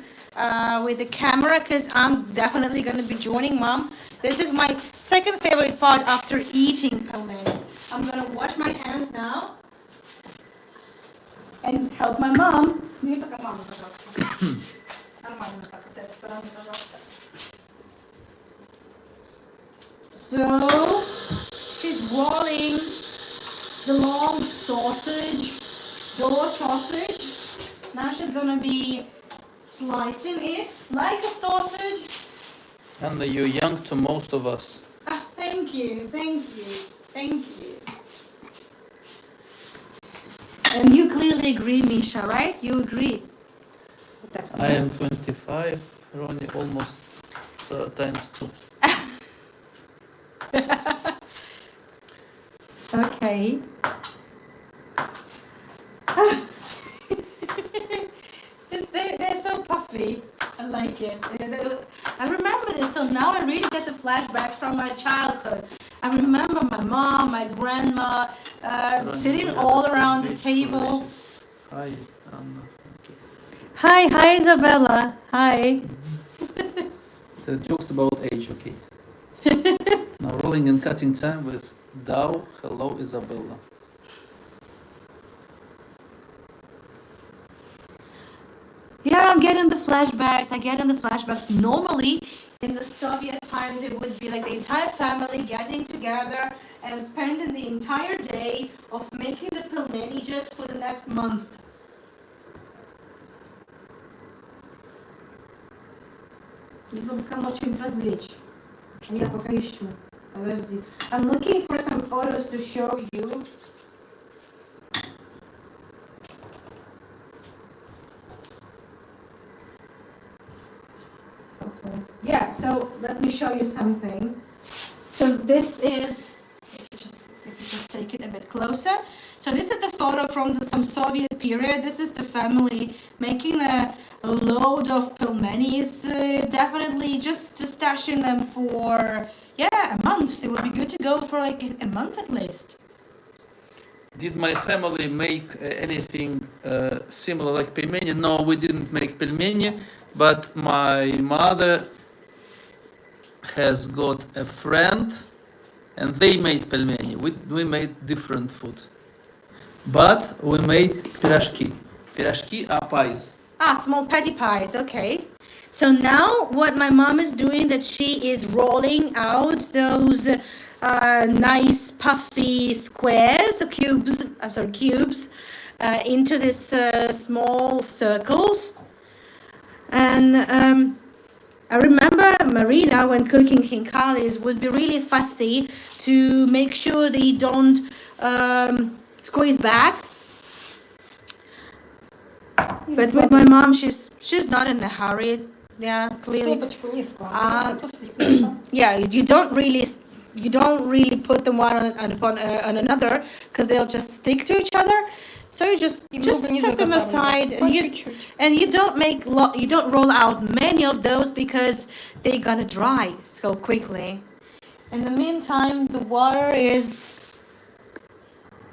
Speaker 5: with the camera because I'm definitely gonna be joining mom. This is my second favorite part after eating pelmeni. I'm gonna wash my hands now and help my mom. Сними пока маму, пожалуйста. Нормально так, с этой стороны, пожалуйста. So, she's rolling the long sausage, door sausage. Now she's gonna be slicing it like a sausage.
Speaker 3: And you're young to most of us.
Speaker 5: Ah, thank you, thank you, thank you. And you clearly agree, Misha, right? You agree?
Speaker 3: I am 25, Ronnie almost times 2.
Speaker 5: Okay. They're so puffy. I like it. I remember this, so now I really get the flashback from my childhood. I remember my mom, my grandma, sitting all around the table.
Speaker 3: Hi, Anna. Okay.
Speaker 5: Hi, Isabella. Hi.
Speaker 3: The jokes about age, okay. Now rolling and cutting time with Dow. Hello, Isabella.
Speaker 5: Yeah, I'm getting the flashbacks. I get in the flashbacks. Normally, in the Soviet times, it would be like the entire family getting together and spending the entire day of making the pelmeni just for the next month. Я пока ищу. Подожди. I'm looking for some photos to show you. Okay. Yeah, so let me show you something. So this is, if you just take it a bit closer. So this is the photo from some Soviet period. This is the family making a load of pelmenis. Definitely just stashing them for, a month. They would be good to go for like a month at least.
Speaker 3: Did my family make anything similar like pelmeni? No, we didn't make pelmeni, but my mother has got a friend and they made pelmeni. We made different food. But we made pирожки. Pирожки are pies.
Speaker 5: Small patty pies, okay. So now what my mom is doing, that she is rolling out those nice puffy squares, cubes, into this small circles. And I remember Marina, when cooking khinkali's, would be really fussy to make sure they don't squeeze back. But with my mom, she's not in a hurry. Yeah, clearly.
Speaker 2: Стопочку не складывай, а то слипнется.
Speaker 5: Yeah, you don't really put them one on another because they'll just stick to each other. So you just set them aside, and you don't roll out many of those because they're gonna dry so quickly. In the meantime, the water is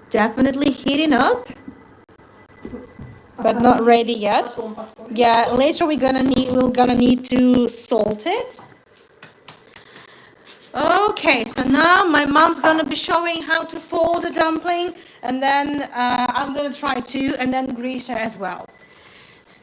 Speaker 5: definitely heating up, but not ready yet.
Speaker 2: Потом посолим.
Speaker 5: Yeah, later we're gonna need to salt it. Okay, so now my mom's gonna be showing how to fold the dumpling, and then I'm gonna try to, and then Grisha as well.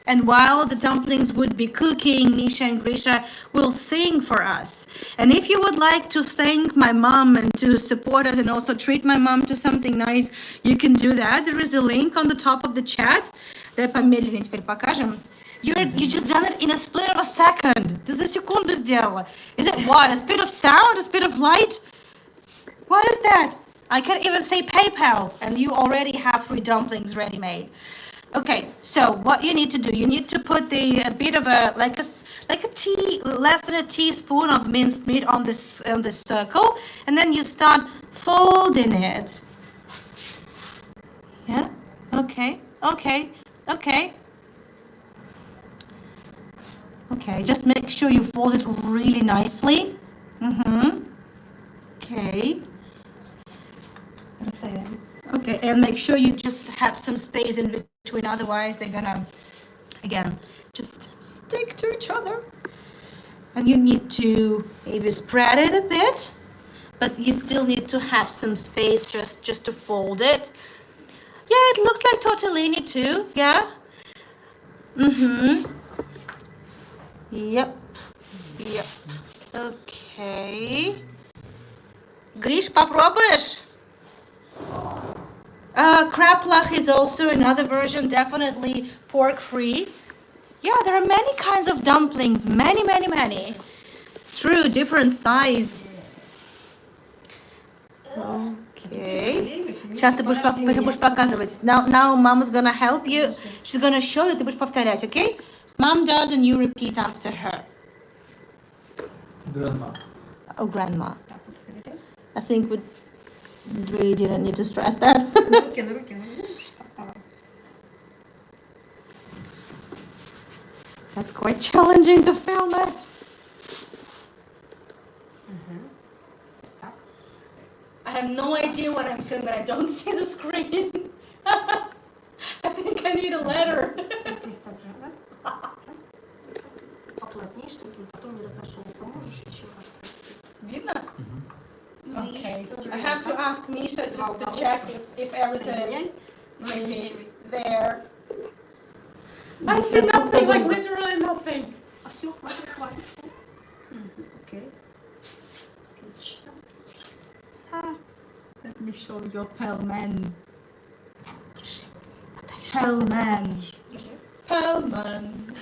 Speaker 5: And while the dumplings would be cooking, Misha and Grisha will sing for us. And if you would like to thank my mom and to support us and also treat my mom to something nice, you can do that. There is a link on the top of the chat. Давай помедленнее теперь покажем. You just done it in a split of a second. Ты за секунду сделала. Is it what? A spit of sound? A spit of light? What is that? I can't even say PayPal, and you already have 3 dumplings ready made. Okay, so what you need to do, you need to put a bit of less than a teaspoon of minced meat on this circle, and then you start folding it. Yeah. Okay. Okay, just make sure you fold it really nicely. Okay.
Speaker 2: Расстояние.
Speaker 5: Okay, and make sure you just have some space in between. between, otherwise they're gonna, again, just stick to each other. And you need to maybe spread it a bit, but you still need to have some space just to fold it. Yeah, it looks like tortellini too, yeah. Yep. Okay. Гриш, попробуешь? Kraplach is also another version, definitely pork-free. Yeah, there are many kinds of dumplings, many. True, different size. Okay. Сейчас ты будешь показывать. Now Mom's gonna help you. She's gonna show you, ты будешь повторять, okay? Mom does and you repeat after her.
Speaker 3: Grandma.
Speaker 5: Oh, grandma. I think we really didn't need to stress that.
Speaker 2: На руки. Давай.
Speaker 5: That's quite challenging to film it.
Speaker 2: Так.
Speaker 5: I have no idea what I'm filming. I don't see the screen. I think I need a letter.
Speaker 2: Здесь также раз. Поплотнее, чтобы потом не разошелся. Можешь еще раз.
Speaker 5: Видно? Okay. I have to ask Misha to check if everything is maybe there. I see nothing, like literally nothing.
Speaker 2: А все, хватит. Окей. Отлично.
Speaker 5: Let me show your Pelmeni. Pelmeni. Pelmeni.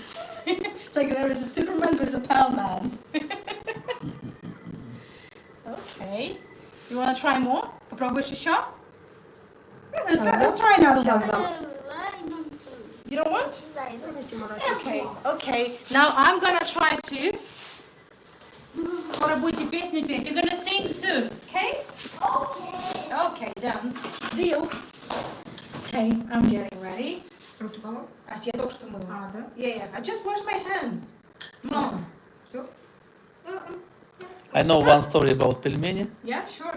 Speaker 5: It's like there is a Superman, there's a Pelmeni. Okay. You want to try more? Попробуешь еще? Let's try another one. You don't want? Okay. Now I'm gonna try to. Скоро будете песню петь. You're gonna sing soon, okay? Okay, done. Deal. Okay, I'm getting ready.
Speaker 2: Руки помыл?
Speaker 5: Я только что мыла.
Speaker 2: А, да?
Speaker 5: Yeah, I just washed my hands. Mom.
Speaker 2: Все?
Speaker 3: I know one story about pelmeni.
Speaker 5: Yeah, sure.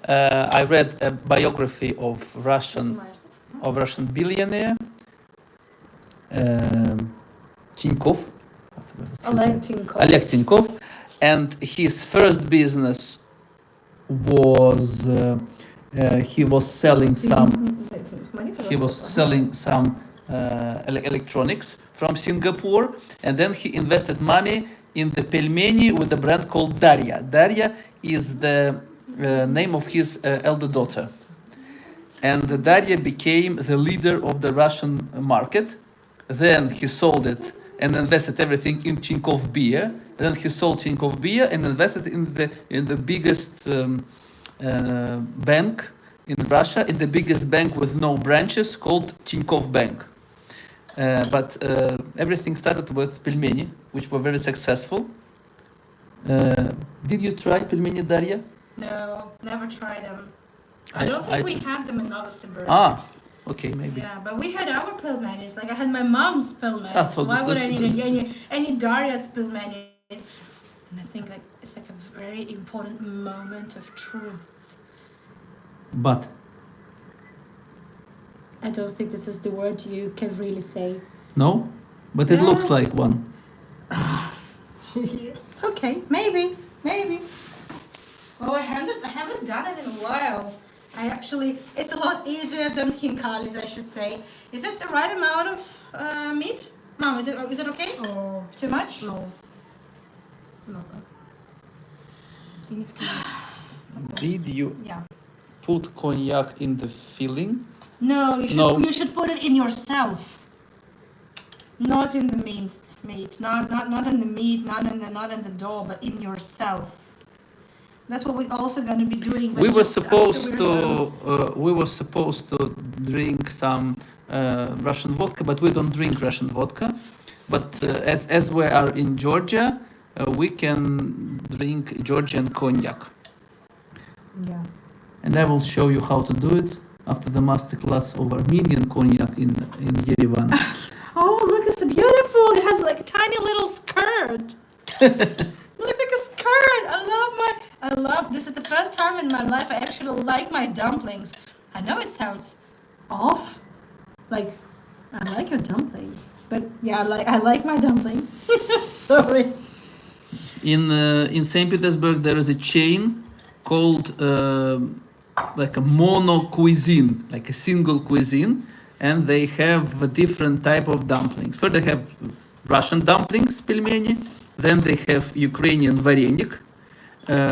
Speaker 3: I read a biography of Russian billionaire Tinkov. Oleg Tinkov, and his first business was he was selling some electronics from Singapore, and then he invested money in the pelmeni with a brand called Darya. Darya is the name of his elder daughter. And Darya became the leader of the Russian market. Then he sold it and invested everything in Tinkov beer. Then he sold Tinkov beer and invested in the biggest bank in Russia, in the biggest bank with no branches called Tinkov Bank. But everything started with pelmeni, which were very successful. Did you try pelmeni, Darya?
Speaker 5: No, never tried them. I don't think we had them in Novosibirsk.
Speaker 3: Ah, okay, maybe.
Speaker 5: Yeah, but we had our pelmenis. Like I had my mom's pelmenis.
Speaker 3: Ah, so
Speaker 5: Why would I
Speaker 3: this
Speaker 5: need any Darya's pelmenis? And I think like it's like a very important moment of truth.
Speaker 3: But
Speaker 5: I don't think this is the word you can really say.
Speaker 3: no, but it looks like one.
Speaker 5: Okay, maybe. Oh, I haven't done it in a while. It's a lot easier than kinkalis, I should say. Is it the right amount of meat? Mom, is it okay?
Speaker 2: Oh,
Speaker 5: Too much?
Speaker 2: no. Ну-ка.
Speaker 3: Did you
Speaker 5: Yeah.
Speaker 3: put cognac in the filling?
Speaker 5: No,
Speaker 3: No.
Speaker 5: you should put it in yourself. Not in the minced meat. Not in the meat, not in the dough, but in yourself. That's what we're also going to be doing.
Speaker 3: We were supposed to drink some Russian vodka, but we don't drink Russian vodka. But as we are in Georgia, we can drink Georgian cognac.
Speaker 5: Yeah.
Speaker 3: And I will show you how to do it after the masterclass of Armenian cognac in Yerevan.
Speaker 5: Oh, look, it's beautiful. It has like a tiny little skirt. It looks like a skirt. I love this. Is the first time in my life I actually like my dumplings. I know it sounds off, like I like your dumpling, but yeah, I like my dumpling. Sorry.
Speaker 3: In St. Petersburg, there is a chain called like a mono cuisine, like a single cuisine, and they have a different type of dumplings. First, they have Russian dumplings, pelmeni. Then they have Ukrainian varenik,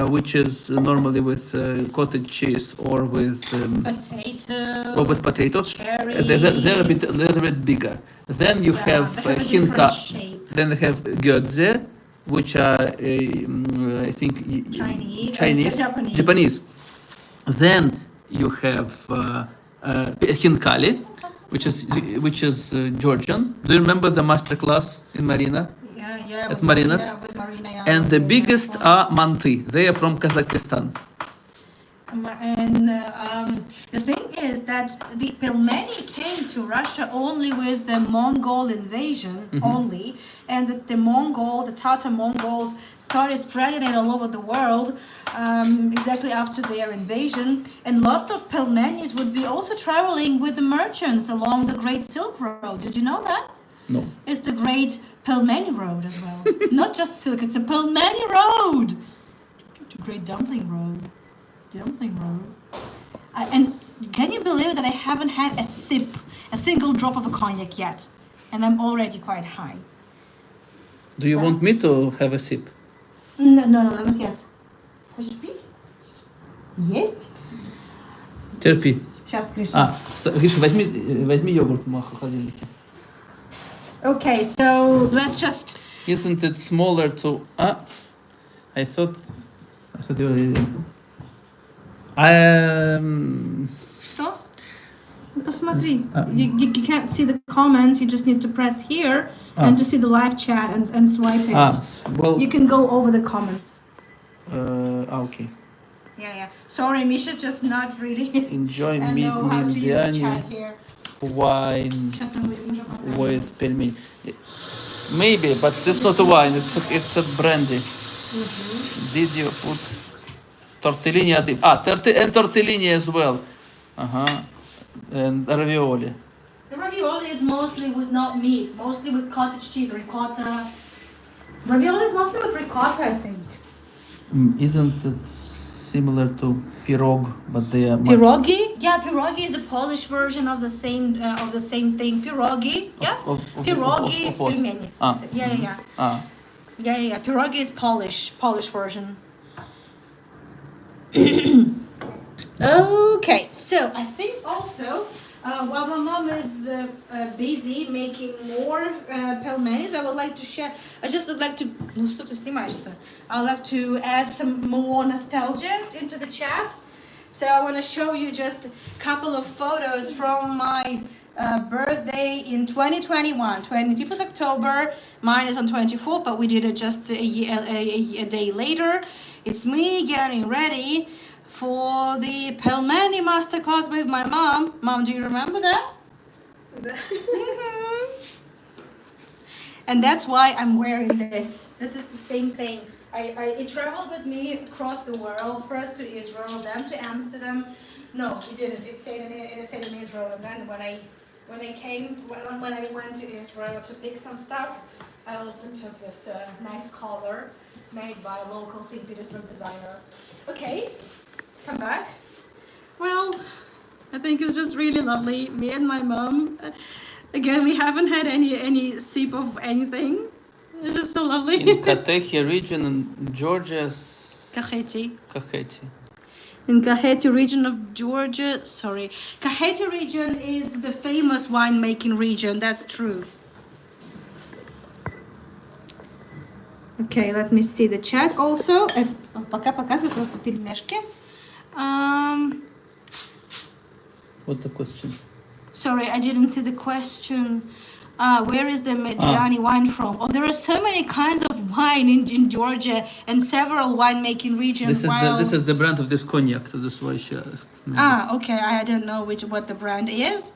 Speaker 3: which is normally with cottage cheese or with
Speaker 5: Potato.
Speaker 3: or with potato.
Speaker 5: Cherries.
Speaker 3: They're a little bit bigger. Then you
Speaker 5: Yeah,
Speaker 3: have
Speaker 5: they have a
Speaker 3: hinka.
Speaker 5: different shape.
Speaker 3: Then they have gyodze, which are I think
Speaker 5: Chinese.
Speaker 3: Japanese. Then you have hinkali, which is Georgian. Do you remember the master class in Marina?
Speaker 5: Yeah.
Speaker 3: At Marinas?
Speaker 5: Yeah, with Marina, yeah.
Speaker 3: And the biggest are manti. They are from Kazakhstan.
Speaker 5: And the thing is that the Pelmeni came to Russia only with the Mongol invasion, only, and the Tatar Mongols started spreading it all over the world exactly after their invasion. And lots of Pelmenis would be also traveling with the merchants along the Great Silk Road. Did you know that?
Speaker 3: No.
Speaker 5: It's the Great Pelmeni Road as well. Not just silk, it's a Pelmeni Road. The Great Dumpling Road. Dumpling Road. And can you believe that I haven't had a single drop of a cognac yet? And I'm already quite high.
Speaker 3: Do you want me to have a sip?
Speaker 5: No, not yet. Хочешь пить? Есть?
Speaker 3: Терпи.
Speaker 5: Сейчас, Гриша.
Speaker 3: Гриша, возьми йогурт в холодильнике.
Speaker 5: Okay, so let's just...
Speaker 3: Isn't it smaller to... I thought you already...
Speaker 5: Что? Посмотри. You can't see the comments, you just need to press here and to see the live chat and swipe it.
Speaker 3: Well...
Speaker 5: You can go over the comments.
Speaker 3: Okay.
Speaker 5: Yeah. Sorry, Misha's just not really...
Speaker 3: Enjoy
Speaker 5: I know how to use the chat
Speaker 3: Mediani
Speaker 5: here.
Speaker 3: wine
Speaker 5: Сейчас мы будем уже показывать.
Speaker 3: with pelmeni. Maybe, but it's not a wine, it's a brandy. Did you put tortellini at the... and tortellini as well. And ravioli.
Speaker 5: The ravioli is mostly with not meat, mostly with cottage cheese, ricotta. Ravioli is mostly with ricotta, I think.
Speaker 3: Isn't it similar to pirog, but they are
Speaker 5: Pierogi? Yeah, pierogi is the Polish version of the same thing. Pierogi, yeah. Pierogi,
Speaker 3: of what?
Speaker 5: pelmeni. Yeah. Yeah. Pierogi is Polish version. Okay, so I think also while my mom is busy making more pelmenis, I would like to share. I would like to add some more nostalgia into the chat. So I want to show you just a couple of photos from my birthday in 2021, 25th October. Mine is on 24th, but we did it just a day later. It's me getting ready for the Pelmeni masterclass with my mom. Mom, do you remember that? And that's why I'm wearing this. This is the same thing. It traveled with me across the world, first to Israel, then to Amsterdam. No, it didn't. It stayed in Israel. And then when I went to Israel to pick some stuff, I also took this nice collar made by a local St. Petersburg designer. Okay, come back. Well, I think it's just really lovely. Me and my mom. Again, we haven't had any sip of anything. It's just so lovely.
Speaker 3: In Kakheti region in Georgia.
Speaker 5: Kakheti.
Speaker 3: Kakheti.
Speaker 5: In Kakheti region of Georgia, sorry. Kakheti region is the famous winemaking region, that's true. Okay, let me see the chat also. Пока показываю просто пельмешки.
Speaker 3: What's the question?
Speaker 5: Sorry, I didn't see the question. Where is the Mediani wine from? Oh, there are so many kinds of wine in Georgia and several winemaking regions.
Speaker 3: This is the brand of this cognac, so that's why she asked.
Speaker 5: Okay. I don't know what the brand is.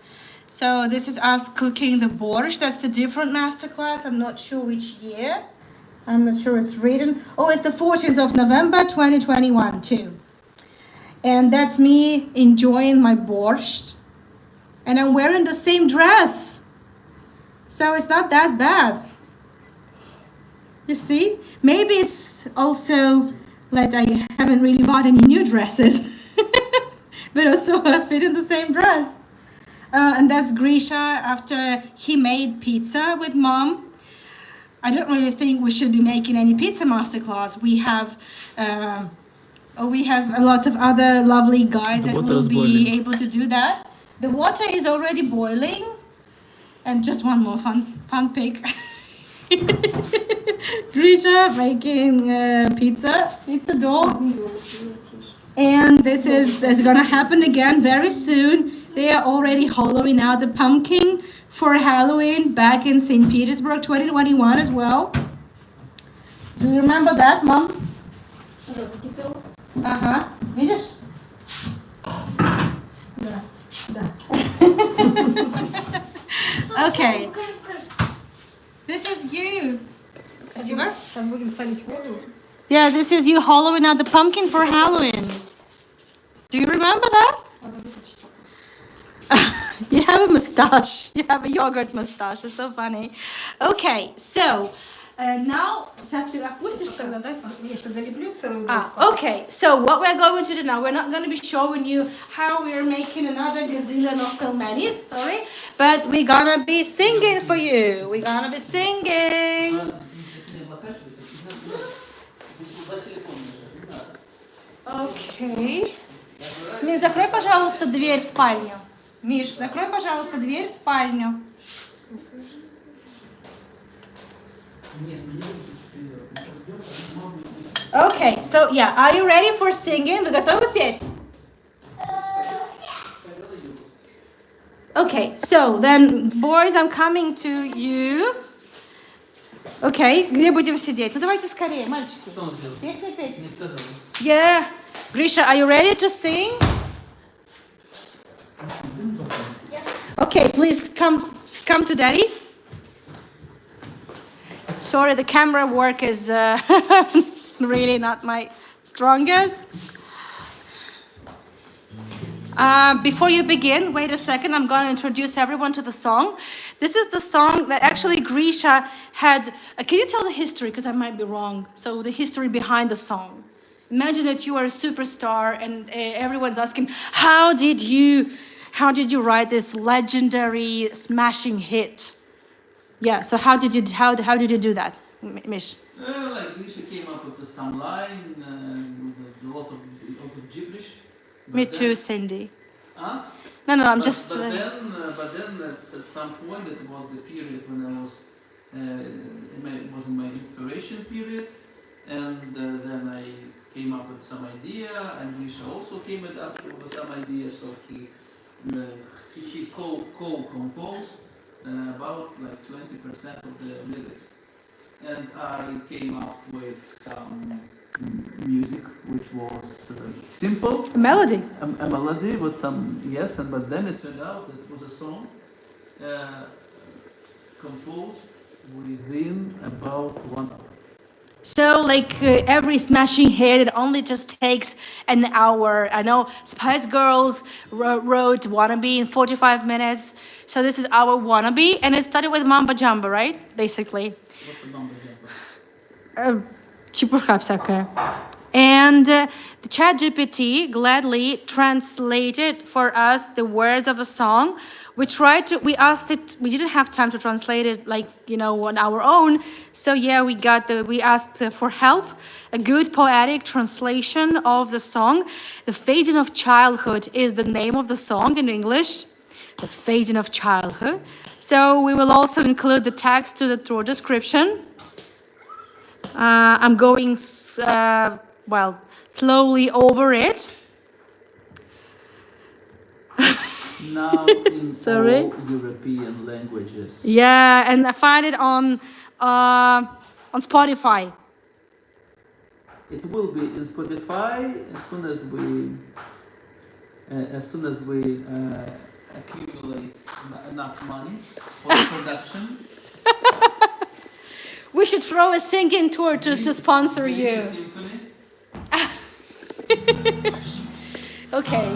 Speaker 5: So this is us cooking the borscht. That's the different masterclass. I'm not sure which year. I'm not sure it's written. Oh, it's the 14th of November 2021 too. And that's me enjoying my borscht. And I'm wearing the same dress. So it's not that bad. You see? Maybe it's also like I haven't really bought any new dresses. But also I fit in the same dress. And that's Grisha after he made pizza with mom. I don't really think we should be making any pizza masterclass. We have lots of other lovely guys
Speaker 3: The
Speaker 5: that
Speaker 3: water
Speaker 5: will
Speaker 3: is
Speaker 5: be
Speaker 3: boiling.
Speaker 5: able to do that. The water is already boiling. And just one more fun pic. Grisha making pizza dough. And this is gonna happen again very soon. They are already hollowing out the pumpkin for Halloween back in St. Petersburg 2021 as well. Do you remember that, Mom? Ага. Видишь?
Speaker 2: Да, да.
Speaker 5: Okay.
Speaker 4: Покажи.
Speaker 5: This is you. Спасибо.
Speaker 2: Сейчас будем солить воду.
Speaker 5: Yeah, this is you hollowing out the pumpkin for Halloween. Do you remember that? You have a mustache. You have a yogurt mustache. It's so funny. Okay, so now сейчас ты опустишь тогда, да?
Speaker 2: Я сейчас залеплю целую
Speaker 5: Ah,
Speaker 2: доску.
Speaker 5: okay, so what we're going to do now, we're not going to be showing you how we're making another gazillion of pelmenis, sorry, but we're gonna be singing for you. We're gonna be singing. Okay. Миш, закрой, пожалуйста, дверь в спальню. Миш, закрой, пожалуйста, дверь в спальню. Okay, so yeah, are you ready for singing? Вы готовы петь? Okay, so then, boys, I'm coming to you. Okay, где будем сидеть? Ну давайте скорее, мальчики.
Speaker 3: Что он сделал?
Speaker 5: Песню петь.
Speaker 3: Не сказал.
Speaker 5: Yeah. Grisha, are you ready to sing? Okay, please come to daddy. Sorry, the camera work is really not my strongest. Before you begin, wait a second. I'm going to introduce everyone to the song. This is the song that actually Grisha had. Can you tell the history? Because I might be wrong. So the history behind the song. Imagine that you are a superstar and everyone's asking, how did you write this legendary smashing hit? Yeah. So how did you do that, Mish?
Speaker 3: Like Grisha came up with some line with a lot of gibberish.
Speaker 5: Me too, Cindy.
Speaker 3: Huh?
Speaker 5: No, I'm
Speaker 3: But
Speaker 5: just.
Speaker 3: then at some point, it was the period when I was, it was in my inspiration period, and then I came up with some idea, and Grisha also came up with some idea. So he co-composed about like 20% of the lyrics, and I came up with some music which was simple.
Speaker 5: A melody.
Speaker 3: A melody with some but then it turned out that it was a song composed within about 1 hour.
Speaker 5: So, like every smashing hit, it only just takes an hour. I know Spice Girls wrote Wannabe in 45 minutes. So this is our Wannabe, and it started with Mamba Jamba, right? Basically.
Speaker 3: What's a bumper jumper?
Speaker 5: Чепуха всякая. And the ChatGPT gladly translated for us the words of a song. We asked it, we didn't have time to translate it on our own. So yeah, we asked for help, a good poetic translation of the song. The Fading of Childhood is the name of the song in English. The Fading of Childhood. So we will also include the text to the tour description. I'm going, slowly over it.
Speaker 3: Now in
Speaker 5: Sorry?
Speaker 3: all European languages.
Speaker 5: Yeah, and I find it on Spotify.
Speaker 3: It will be in Spotify as soon as we accumulate enough money for production.
Speaker 5: We should throw a singing tour to sponsor you.
Speaker 3: Symphony.
Speaker 5: Okay.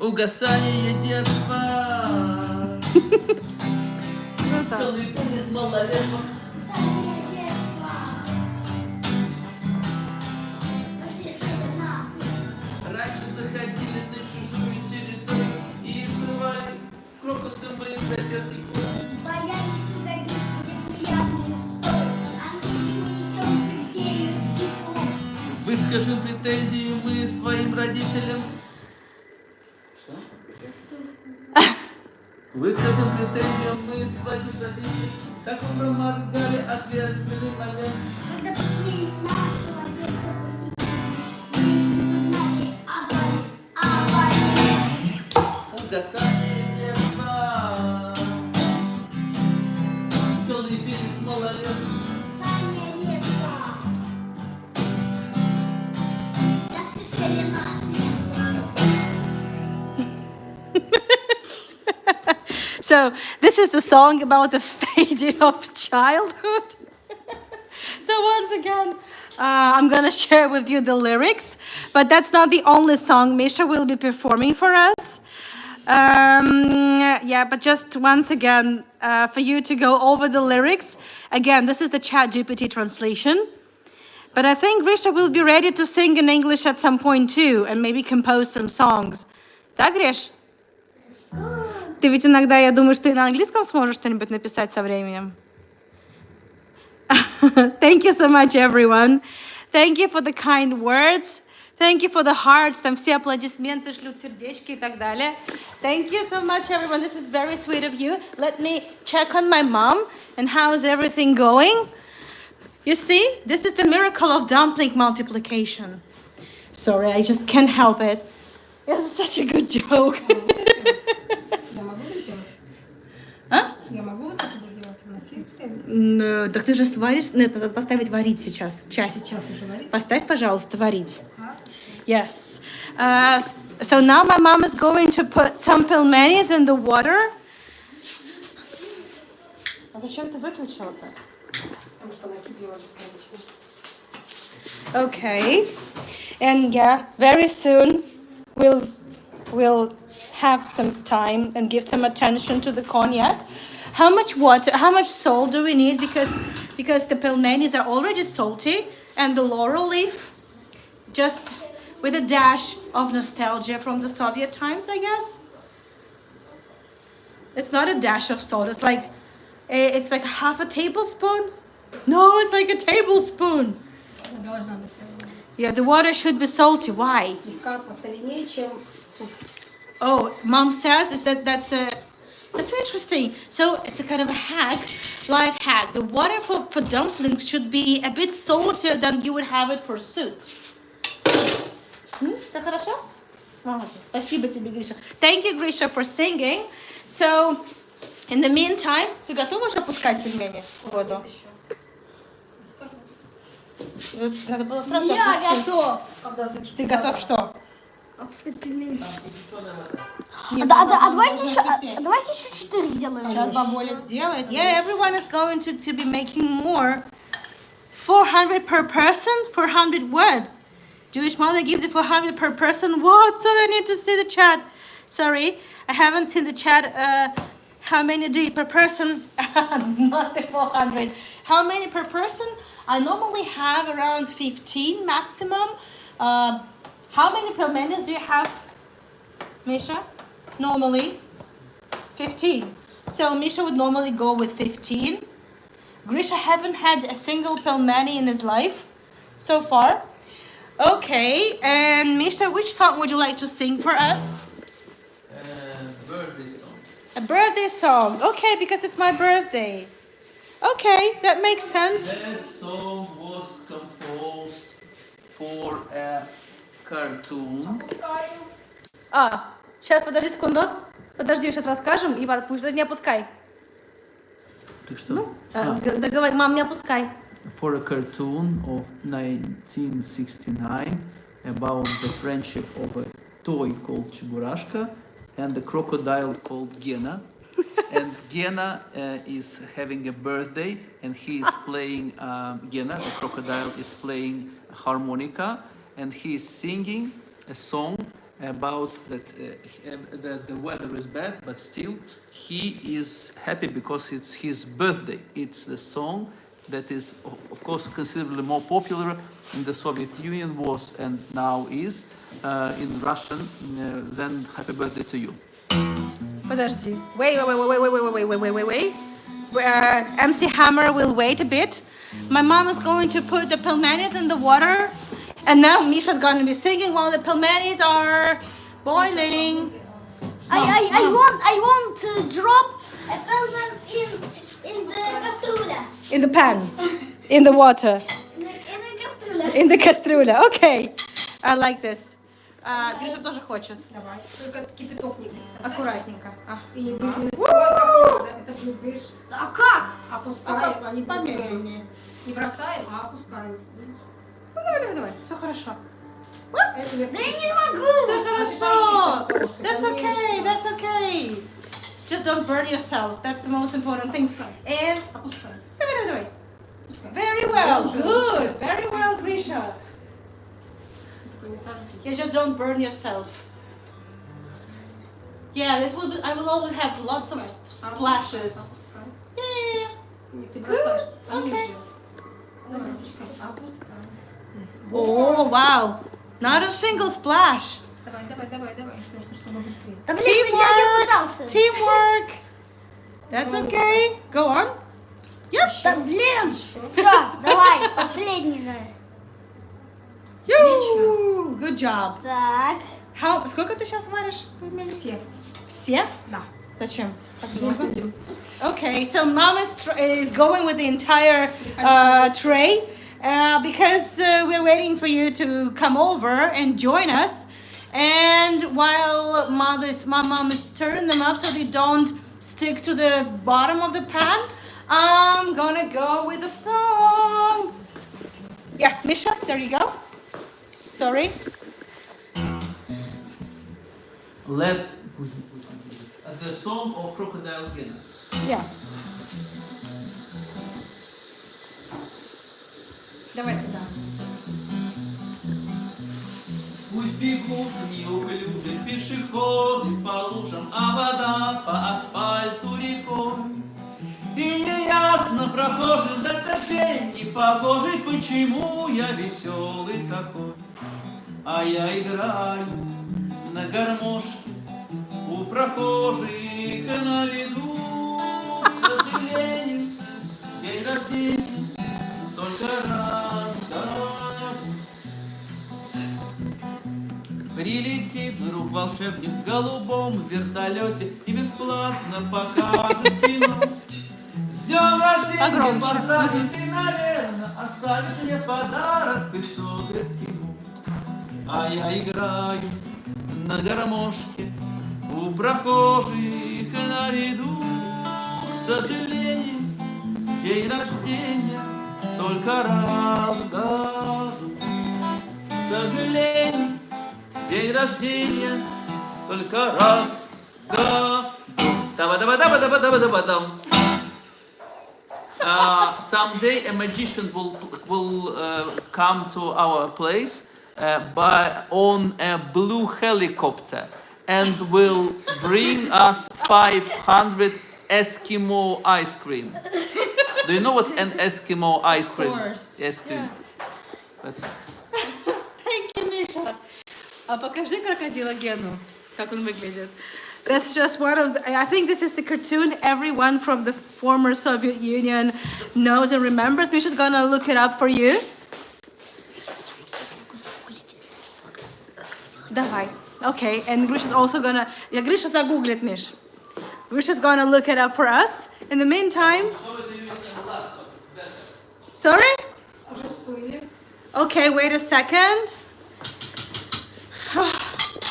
Speaker 3: Угасание детства. Столбиком из малолетства. Раньше заходили на чужую территорию и срывали крокусы мы из соседских полей.
Speaker 4: Боялись угодить в неприятную сторону, а нынче мы несем сибирский клуб.
Speaker 3: Выскажем претензии мы своим родителям. Что? Выскажем претензии мы своим родителям. Как вы проморгали ответственный момент.
Speaker 4: Когда пришли нашего детства похитители, аварии.
Speaker 3: Угасание детства. С колыбели с малолетством.
Speaker 4: Саня Лепка. Распишили нас место.
Speaker 5: So this is the song about the fading of childhood. So once again, I'm gonna share with you the lyrics, but that's not the only song Misha will be performing for us. Yeah, but just once again, for you to go over the lyrics. Again, this is the ChatGPT translation. But I think Grisha will be ready to sing in English at some point too, and maybe compose some songs. Да, Гриш? Ты ведь иногда, я думаю, что и на английском сможешь что-нибудь написать со временем. Thank you so much, everyone. Thank you for the kind words. Thank you for the hearts. Там все аплодисменты шлют, сердечки и так далее. Thank you so much, everyone. This is very sweet of you. Let me check on my mom and how's everything going. You see, this is the miracle of dumpling multiplication. Sorry, I just can't help it. It's such a good joke.
Speaker 2: Я могу это делать?
Speaker 5: А?
Speaker 2: Я могу вот это делать? У нас есть время?
Speaker 5: Ну, так ты же сваришь. Нет, надо поставить варить сейчас. Часть.
Speaker 2: Сейчас уже варить?
Speaker 5: Поставь, пожалуйста, варить.
Speaker 2: А?
Speaker 5: Yes. So now my mom is going to put some pelmenis in the water. А зачем ты выключила-то?
Speaker 2: Потому что она кипела бесконечно.
Speaker 5: Okay. And yeah, very soon we'll have some time and give some attention to the cognac. How much water, how much salt do we need? Because the pelmenis are already salty, and the laurel leaf, just with a dash of nostalgia from the Soviet times, I guess. It's not a dash of salt. It's like half a tablespoon. No, it's like a tablespoon.
Speaker 2: Должна быть
Speaker 5: Yeah, the water should be salty. Why?
Speaker 2: слегка посоленее, чем суп.
Speaker 5: Oh, mom says that's interesting. So it's a kind of a hack, life hack. The water for dumplings should be a bit saltier than you would have it for soup. Так хорошо? Молодец. Спасибо тебе, Гриша. Thank you, Grisha, for singing. So, in the meantime, ты готова уже опускать пельмени в воду? Надо было сразу
Speaker 4: Я
Speaker 5: опустить.
Speaker 4: готов.
Speaker 5: Ты готов что?
Speaker 4: Опускать пельмени.
Speaker 5: Не,
Speaker 4: Давайте еще 4 сделаем.
Speaker 5: Сейчас бабуля сделает. Yeah, everyone is going to be making more. 400 per person, 400 what? Jewish mother gives it 400 per person. What? Sorry, I need to see the chat. Sorry, I haven't seen the chat. How many do you per person? Not the 400. How many per person? I normally have around 15 maximum. How many pelmenis do you have, Misha? Normally 15. So Misha would normally go with 15. Grisha haven't had a single pelmeni in his life so far. Okay, and Misha, which song would you like to sing for us?
Speaker 3: Birthday song.
Speaker 5: A birthday song. Okay, because it's my birthday. Okay, that makes sense.
Speaker 3: This song was composed for a cartoon.
Speaker 5: Сейчас, подожди секунду. Подожди, сейчас расскажем. И подожди, не опускай.
Speaker 3: Ты что?
Speaker 5: Договори, мам, не опускай.
Speaker 3: For a cartoon of 1969 about the friendship of a toy called Cheburashka and a crocodile called Gena. And Gena is having a birthday, and he is playing, Gena, the crocodile, is playing harmonica, and he is singing a song about that the weather is bad, but still he is happy because it's his birthday. It's the song that is, of course, considerably more popular in the Soviet Union was and now is in Russian than "Happy Birthday to You."
Speaker 5: Подожди. Wait. MC Hammer will wait a bit. My mom is going to put the pelmenis in the water, and now Misha's going to be singing while the pelmenis are boiling.
Speaker 4: I want to drop a pelmen in the castula.
Speaker 5: In the pan, in the water,
Speaker 4: In the castula.
Speaker 5: in the кастрюля. Okay, I like this. Гриша тоже хочет.
Speaker 2: Давай. Только кипяток не
Speaker 5: Аккуратненько.
Speaker 2: И не брызгай. Так не надо. Это брызгаешь.
Speaker 4: А как?
Speaker 2: Опускаем, а не брызгаем.
Speaker 5: Помедленнее.
Speaker 2: Не бросаем, а опускаем.
Speaker 5: Ну, давай. Все хорошо.
Speaker 2: Это я-
Speaker 4: Да я не могу.
Speaker 5: Хорошо.
Speaker 2: Потому что
Speaker 5: That's
Speaker 2: там
Speaker 5: okay. That's okay. Just don't burn yourself. That's the most important thing. And
Speaker 2: Опускаем.
Speaker 5: давай.
Speaker 2: Опускаем.
Speaker 5: Very well. Good. Very well, Grisha.
Speaker 2: Только не сажитесь.
Speaker 5: Yeah, just don't burn yourself. Yeah, this will be, I will always have lots of splashes.
Speaker 2: Опускаем.
Speaker 5: Yeah.
Speaker 2: Нет, ты бросаешь. А
Speaker 5: Окей.
Speaker 2: ниже. Давай, опускаем. Опускаем.
Speaker 5: Oh, wow. Not a single splash.
Speaker 2: Давай. Нужно, чтобы быстрее.
Speaker 4: Да блин, я пытался.
Speaker 5: Teamwork. That's okay. Go on. Yep.
Speaker 4: Да блин. Все, давай, последний, наверное.
Speaker 5: You. Good job.
Speaker 4: Так.
Speaker 5: Сколько ты сейчас варишь?
Speaker 2: Все.
Speaker 5: Все?
Speaker 2: Да.
Speaker 5: Зачем?
Speaker 2: Не будем.
Speaker 5: Okay, so mom is going with the entire tray because we're waiting for you to come over and join us. And while my mom is stirring them up so they don't stick to the bottom of the pan, I'm gonna go with a song. Yeah, Misha, there you go. Sorry.
Speaker 3: Let the song of Crocodile Gena.
Speaker 5: Yeah. Давай сюда.
Speaker 3: Пусть бегут неуклюже пешеходы по лужам, а вода по асфальту рекой. И неясно прохожим, этот день непогожий, почему я веселый такой. А я играю на гармошке у прохожих на виду. К сожалению, день рождения только раз в году. Прилетит вдруг волшебник в голубом вертолете и бесплатно покажет кино. С днем рождения
Speaker 5: Погромче.
Speaker 3: поздравит и, наверное, оставит мне подарок 500 эскимо. А я играю на гармошке у прохожих на виду. К сожалению, день рождения только раз в году. К сожалению, день рождения только раз в году. Таба-таба-таба-таба-таба-таба-там. Someday a magician will come to our place on a blue helicopter and will bring us 500 Eskimo ice cream. Do you know what an Eskimo ice cream?
Speaker 5: Of course.
Speaker 3: Ice cream. That's
Speaker 5: Thank you, Misha. А покажи крокодила Гену, как он выглядит. That's just one of the, I think this is the cartoon everyone from the former Soviet Union knows and remembers. Misha's gonna look it up for you. Давай. Okay, and Grisha's also gonna... Grisha загуглит, Mish. Grisha's gonna look it up for us. In the meantime... Sorry?
Speaker 2: Уже всплыли.
Speaker 5: Okay, wait a second.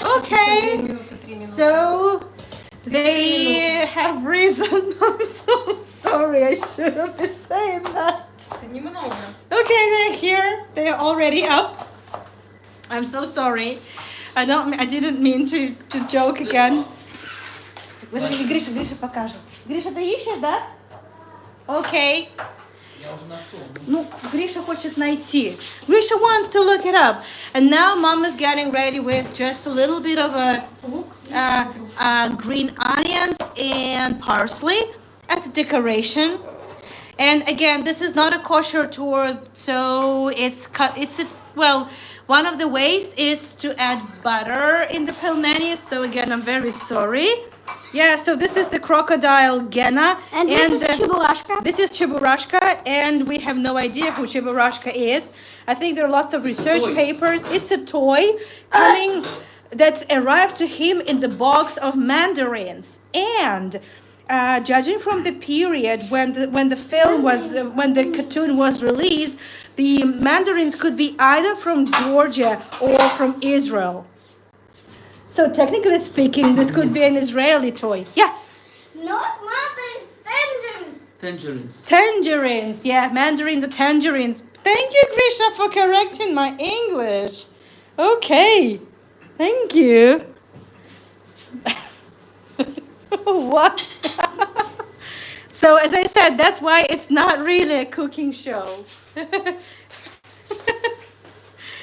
Speaker 5: Okay,
Speaker 2: Минуты, 3 минуты.
Speaker 5: so they have risen. I'm so sorry, I shouldn't be saying that.
Speaker 2: Это немного.
Speaker 5: Okay, they're here. They're already up. I'm so sorry. I didn't mean to joke again. Гриша покажет. Гриша, ты ищешь, да? Okay. Ну, Grisha хочет найти. Grisha wants to look it up. And now mom is getting ready with just a little bit of a green onions and parsley as a decoration. And again, this is not a kosher tour, so it's cut. One of the ways is to add butter in the pelmeni. So again, I'm very sorry. Yeah, so this is the crocodile Gena.
Speaker 4: And this is Cheburashka.
Speaker 5: This is Cheburashka, and we have no idea who Cheburashka is. I think there are lots of research papers. It's a toy coming that arrived to him in the box of mandarins. And judging from the period when the cartoon was released, the mandarins could be either from Georgia or from Israel. So technically speaking, this could be an Israeli toy. Yeah.
Speaker 4: Not mandarins, tangerines.
Speaker 3: Tangerines.
Speaker 5: Tangerines. Yeah, mandarins or tangerines. Thank you, Grisha, for correcting my English. Okay. Thank you. What? So as I said, that's why it's not really a cooking show.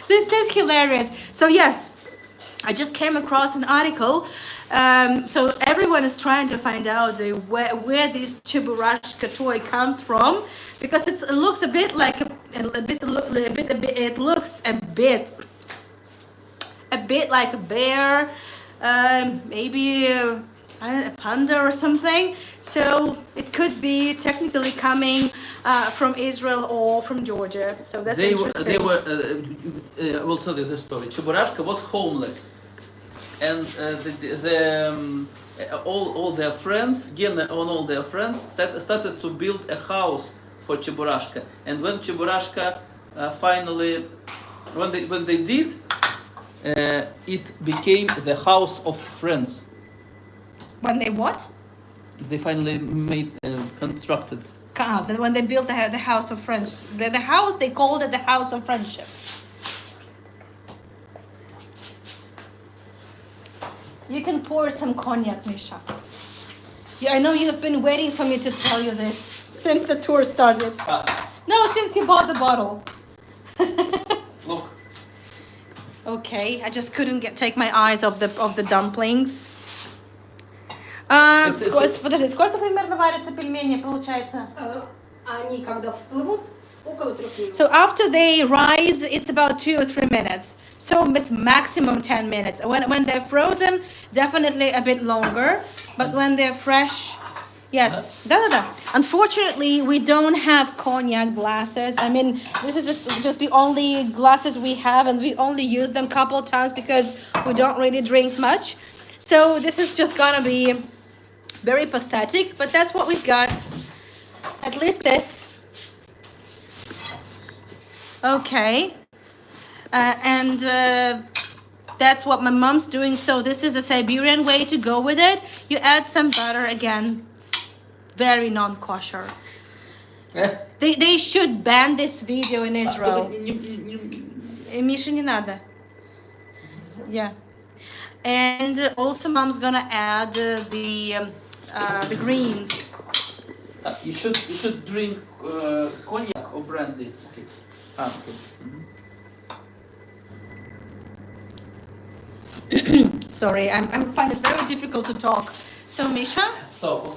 Speaker 5: This is hilarious. So yes, I just came across an article. So everyone is trying to find out where this Cheburashka toy comes from, because it looks a bit like it looks a bit like a bear, maybe a panda or something. So it could be technically coming from Israel or from Georgia. So that's interesting.
Speaker 3: I will tell you the story. Cheburashka was homeless, and all their friends, Gena and all their friends, started to build a house for Cheburashka. And when Cheburashka finally, when they did, it became the house of friends.
Speaker 5: When they what?
Speaker 3: They finally constructed.
Speaker 5: When they built the house of friends, the house, they called it the house of friendship. You can pour some cognac, Misha. Yeah, I know you have been waiting for me to tell you this since the tour started. No, since you bought the bottle.
Speaker 3: Look.
Speaker 5: Okay, I just couldn't take my eyes off the dumplings. Подожди, сколько примерно варятся пельмени, получается?
Speaker 2: Они когда всплывут, около 3 минут.
Speaker 5: So after they rise, it's about 2 or 3 minutes. So it's maximum 10 minutes. When they're frozen, definitely a bit longer. But when they're fresh, yes. Da. Unfortunately, we don't have cognac glasses. I mean, this is just the only glasses we have, and we only use them a couple times because we don't really drink much. So this is just gonna be very pathetic, but that's what we've got. At least this. Okay. And that's what my mom's doing. So this is a Siberian way to go with it. You add some butter again. Very non-kosher. They should ban this video in Israel. Misha, не надо. Yeah. And also mom's gonna add the greens.
Speaker 3: You should drink cognac or brandy. Okay. Okay.
Speaker 5: Sorry, I'm finding it very difficult to talk. So Misha.
Speaker 3: So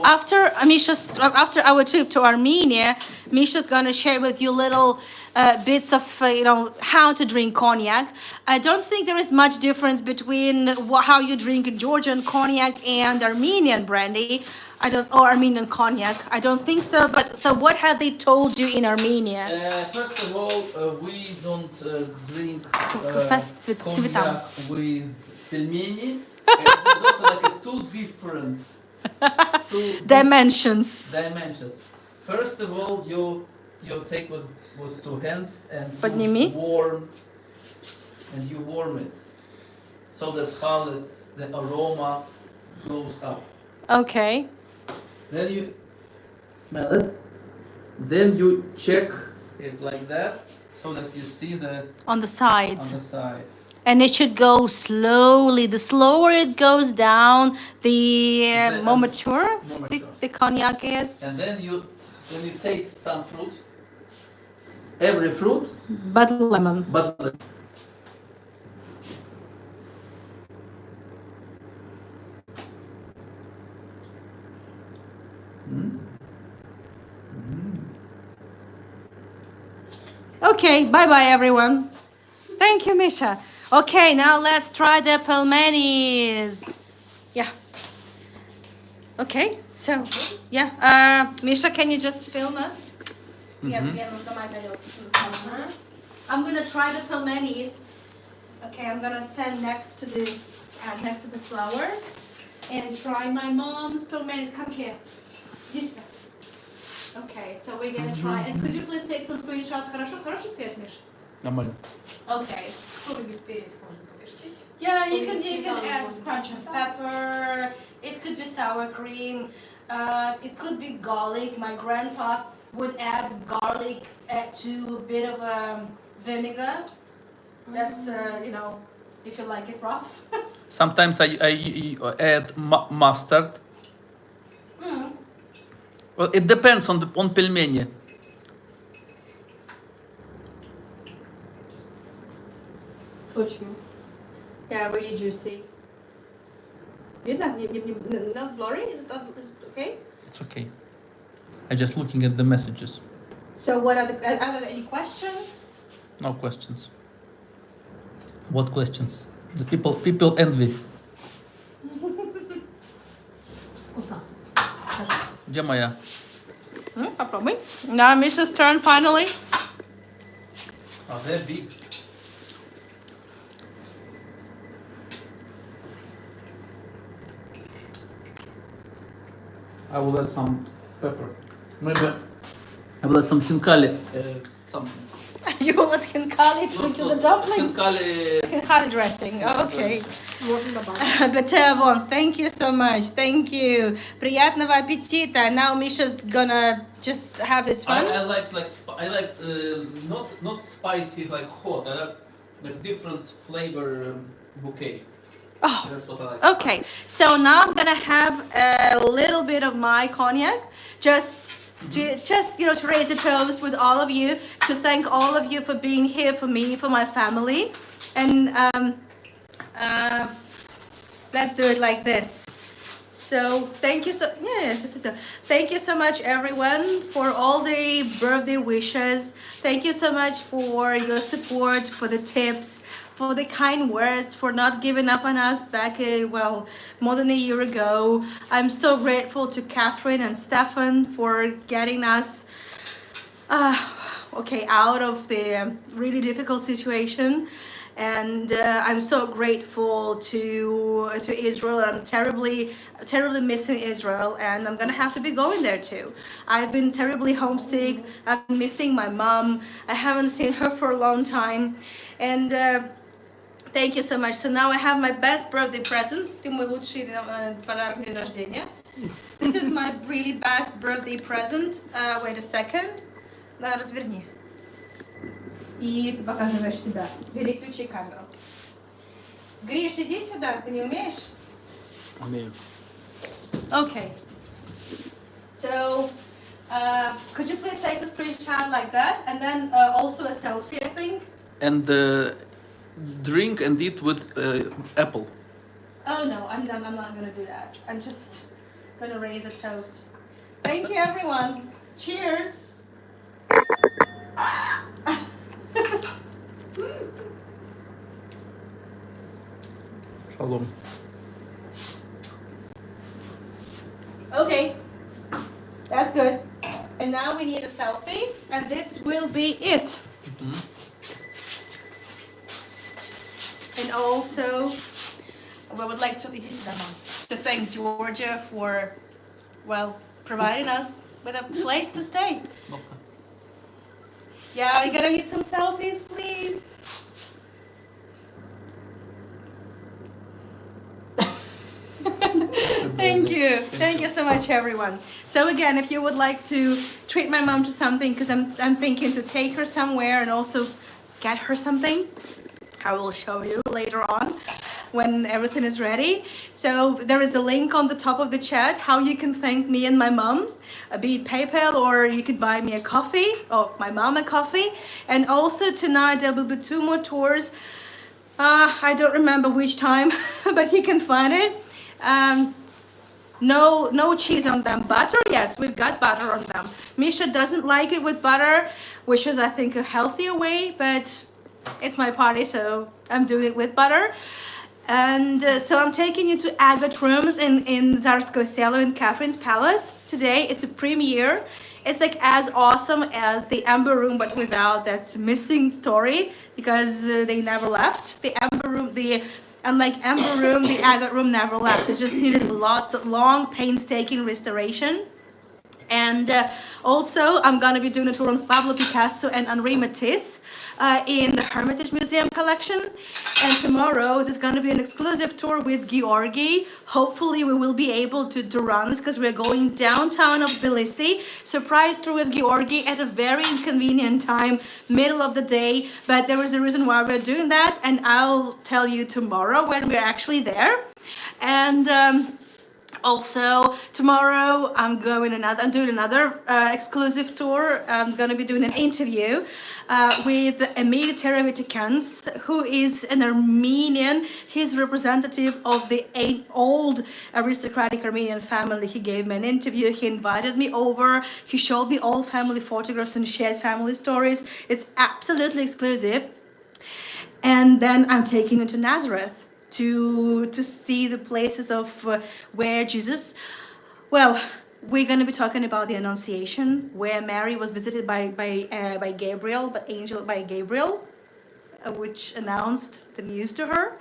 Speaker 5: After our trip to Armenia, Misha's gonna share with you little bits of how to drink cognac. I don't think there is much difference between how you drink Georgian cognac and Armenian brandy. Or Armenian cognac. I don't think so. But so what have they told you in Armenia?
Speaker 3: First of all, we don't drink
Speaker 5: Cognac
Speaker 3: with pelmeni. Those are like two different
Speaker 5: dimensions.
Speaker 3: First of all, you take with 2 hands and you warm it. So that's how the aroma goes up.
Speaker 5: Okay.
Speaker 3: Then you smell it. Then you check it like that, so that you see
Speaker 5: on the sides. And it should go slowly. The slower it goes down, the more mature the cognac is.
Speaker 3: And then you When you take some fruit, every fruit,
Speaker 1: But lemon.
Speaker 3: but
Speaker 1: Okay, bye bye everyone. Thank you, Misha. Okay, now let's try the pelmenis. Yeah. Okay, so yeah. Misha, can you just film us? Yeah, I'm gonna try the pelmenis. Okay, I'm gonna stand next to the flowers and try my mom's pelmenis. Come here. Иди. Okay, so we're gonna try. And could you please take some screenshots? Хороший цвет, Миш?
Speaker 3: нормально.
Speaker 1: Okay.
Speaker 2: Что-нибудь перец можно поперчить.
Speaker 1: Yeah, you can add a scratch of pepper. It could be sour cream. It could be garlic. My grandpa would add garlic to a bit of vinegar. That's if you like it rough.
Speaker 3: Sometimes I add mustard.
Speaker 1: Mm.
Speaker 3: Well, it depends on pelmeni.
Speaker 2: Сочный.
Speaker 1: Yeah, really juicy. Видно? Not blurry? Is it okay?
Speaker 3: It's okay. I'm just looking at the messages.
Speaker 1: So what are there any questions?
Speaker 3: No questions. What questions? The people envy.
Speaker 2: Вкусно.
Speaker 3: Где моя?
Speaker 1: Попробуй. Now Misha's turn finally.
Speaker 3: Oh, they're big. I will add some pepper. Maybe I will add some khinkali. Some
Speaker 1: You will add khinkali to the dumplings?
Speaker 3: khinkali.
Speaker 1: Khinkali dressing. Okay.
Speaker 2: Можно добавить.
Speaker 1: But Von, thank you so much. Thank you. Приятного аппетита. Now Misha's gonna just have his fun.
Speaker 3: I like not spicy like hot. I like different flavor bouquet.
Speaker 1: Oh.
Speaker 3: That's what I like.
Speaker 1: Okay, so now I'm gonna have a little bit of my cognac, just to raise a toast with all of you, to thank all of you for being here for me, for my family, and let's do it like this. So thank you thank you so much everyone for all the birthday wishes. Thank you so much for your support, for the tips, for the kind words, for not giving up on us back more than a year ago. I'm so grateful to Catherine and Stefan for getting us out of the really difficult situation. And I'm so grateful to Israel. I'm terribly missing Israel, and I'm gonna have to be going there too. I've been terribly homesick. I'm missing my mom. I haven't seen her for a long time, and thank you so much. So now I have my best birthday present. Ты мой лучший подарок день рождения. This is my really best birthday present. Wait a second. Разверни. И ты показываешь себя. Переключи камеру. Гриш, иди сюда. Ты не умеешь?
Speaker 3: Умею.
Speaker 1: Okay. So, could you please take a screenshot like that, and then also a selfie, I think.
Speaker 3: And drink and eat with apple.
Speaker 1: Oh no, I'm not gonna do that. I'm just gonna raise a toast. Thank you, everyone. Cheers.
Speaker 3: Shalom.
Speaker 1: Okay, that's good. And now we need a selfie, and this will be it. And also, we would like to thank Georgia for, providing us with a place to stay. Yeah, we gotta get some selfies, please. Thank you. Thank you so much, everyone. So again, if you would like to treat my mom to something, because I'm thinking to take her somewhere and also get her something, I will show you later on.
Speaker 5: when everything is ready. So there is a link on the top of the chat how you can thank me and my mom, be it PayPal, or you could buy me a coffee, or my mom a coffee. And also tonight there will be 2 more tours. I don't remember which time, but you can find it. No cheese on them. Butter, yes, we've got butter on them. Misha doesn't like it with butter, which is, I think, a healthier way, but it's my party, so I'm doing it with butter. And so I'm taking you to Agate Rooms in Tsarskoye Selo in Catherine's Palace today. It's a premiere. It's like as awesome as the Amber Room, but without that missing story, because they never left. The Amber Room, unlike Amber Room, the Agate Room never left. It just needed lots of long, painstaking restoration. And also, I'm going to be doing a tour on Pablo Picasso and Henri Matisse in the Hermitage Museum collection. And tomorrow, there's going to be an exclusive tour with Georgi. Hopefully, we will be able to run this because we're going downtown of Tbilisi. Surprise tour with Georgi at a very inconvenient time, middle of the day. But there is a reason why we're doing that. And I'll tell you tomorrow when we're actually there. And also tomorrow I'm doing another exclusive tour. I'm going to be doing an interview with Emil Terevitikans, who is an Armenian. He's representative of the old aristocratic Armenian family. He gave me an interview. He invited me over. He showed me all family photographs and shared family stories. It's absolutely exclusive. And then I'm taking you to Nazareth to see the places of where Jesus, well, we're going to be talking about the Annunciation, where Mary was visited by Gabriel, by Gabriel, which announced the news to her.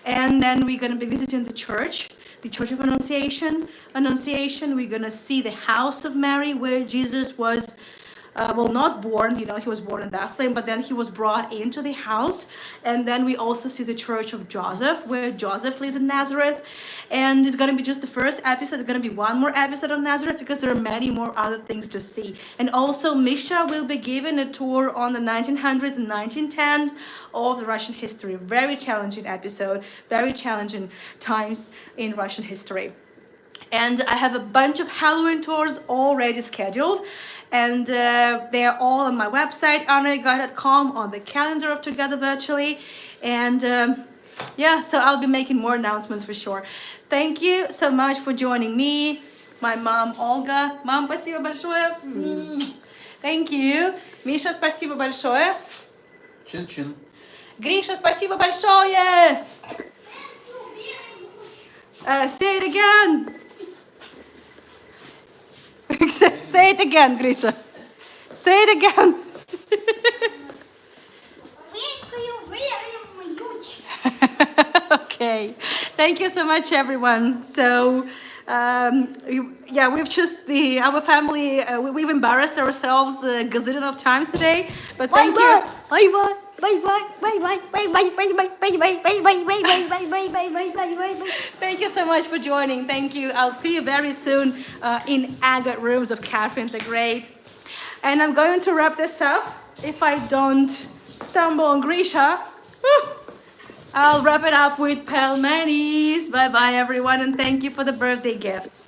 Speaker 5: And then we're going to be visiting the Church of Annunciation. We're going to see the house of Mary, where Jesus was not born, he was born in Bethlehem, but then he was brought into the house. And then we also see the Church of Joseph, where Joseph lived in Nazareth. And it's going to be just the first episode. There's going to be one more episode on Nazareth because there are many more other things to see. And also Misha will be giving a tour on the 1900s and 1910s of the Russian history. Very challenging episode, very challenging times in Russian history. And I have a bunch of Halloween tours already scheduled. And they're all on my website, arnoldguy.com, on the calendar of Together Virtually. And so I'll be making more announcements for sure. Thank you so much for joining me, my mom, Olga. Mom, спасибо большое. Thank you. Misha, спасибо большое.
Speaker 3: Чин-чин.
Speaker 5: Grisha, спасибо большое. Say it again. Say it again, Grisha. Say it again. Okay. Thank you so much, everyone. So, we've just our family. We've embarrassed ourselves a gazillion of times today. But thank you. Thank you so much for joining. Thank you. I'll see you very soon in Agate Rooms of Catherine the Great. And I'm going to wrap this up. If I don't stumble on Grisha, I'll wrap it up with Pelmenis. Bye-bye, everyone. And thank you for the birthday gifts.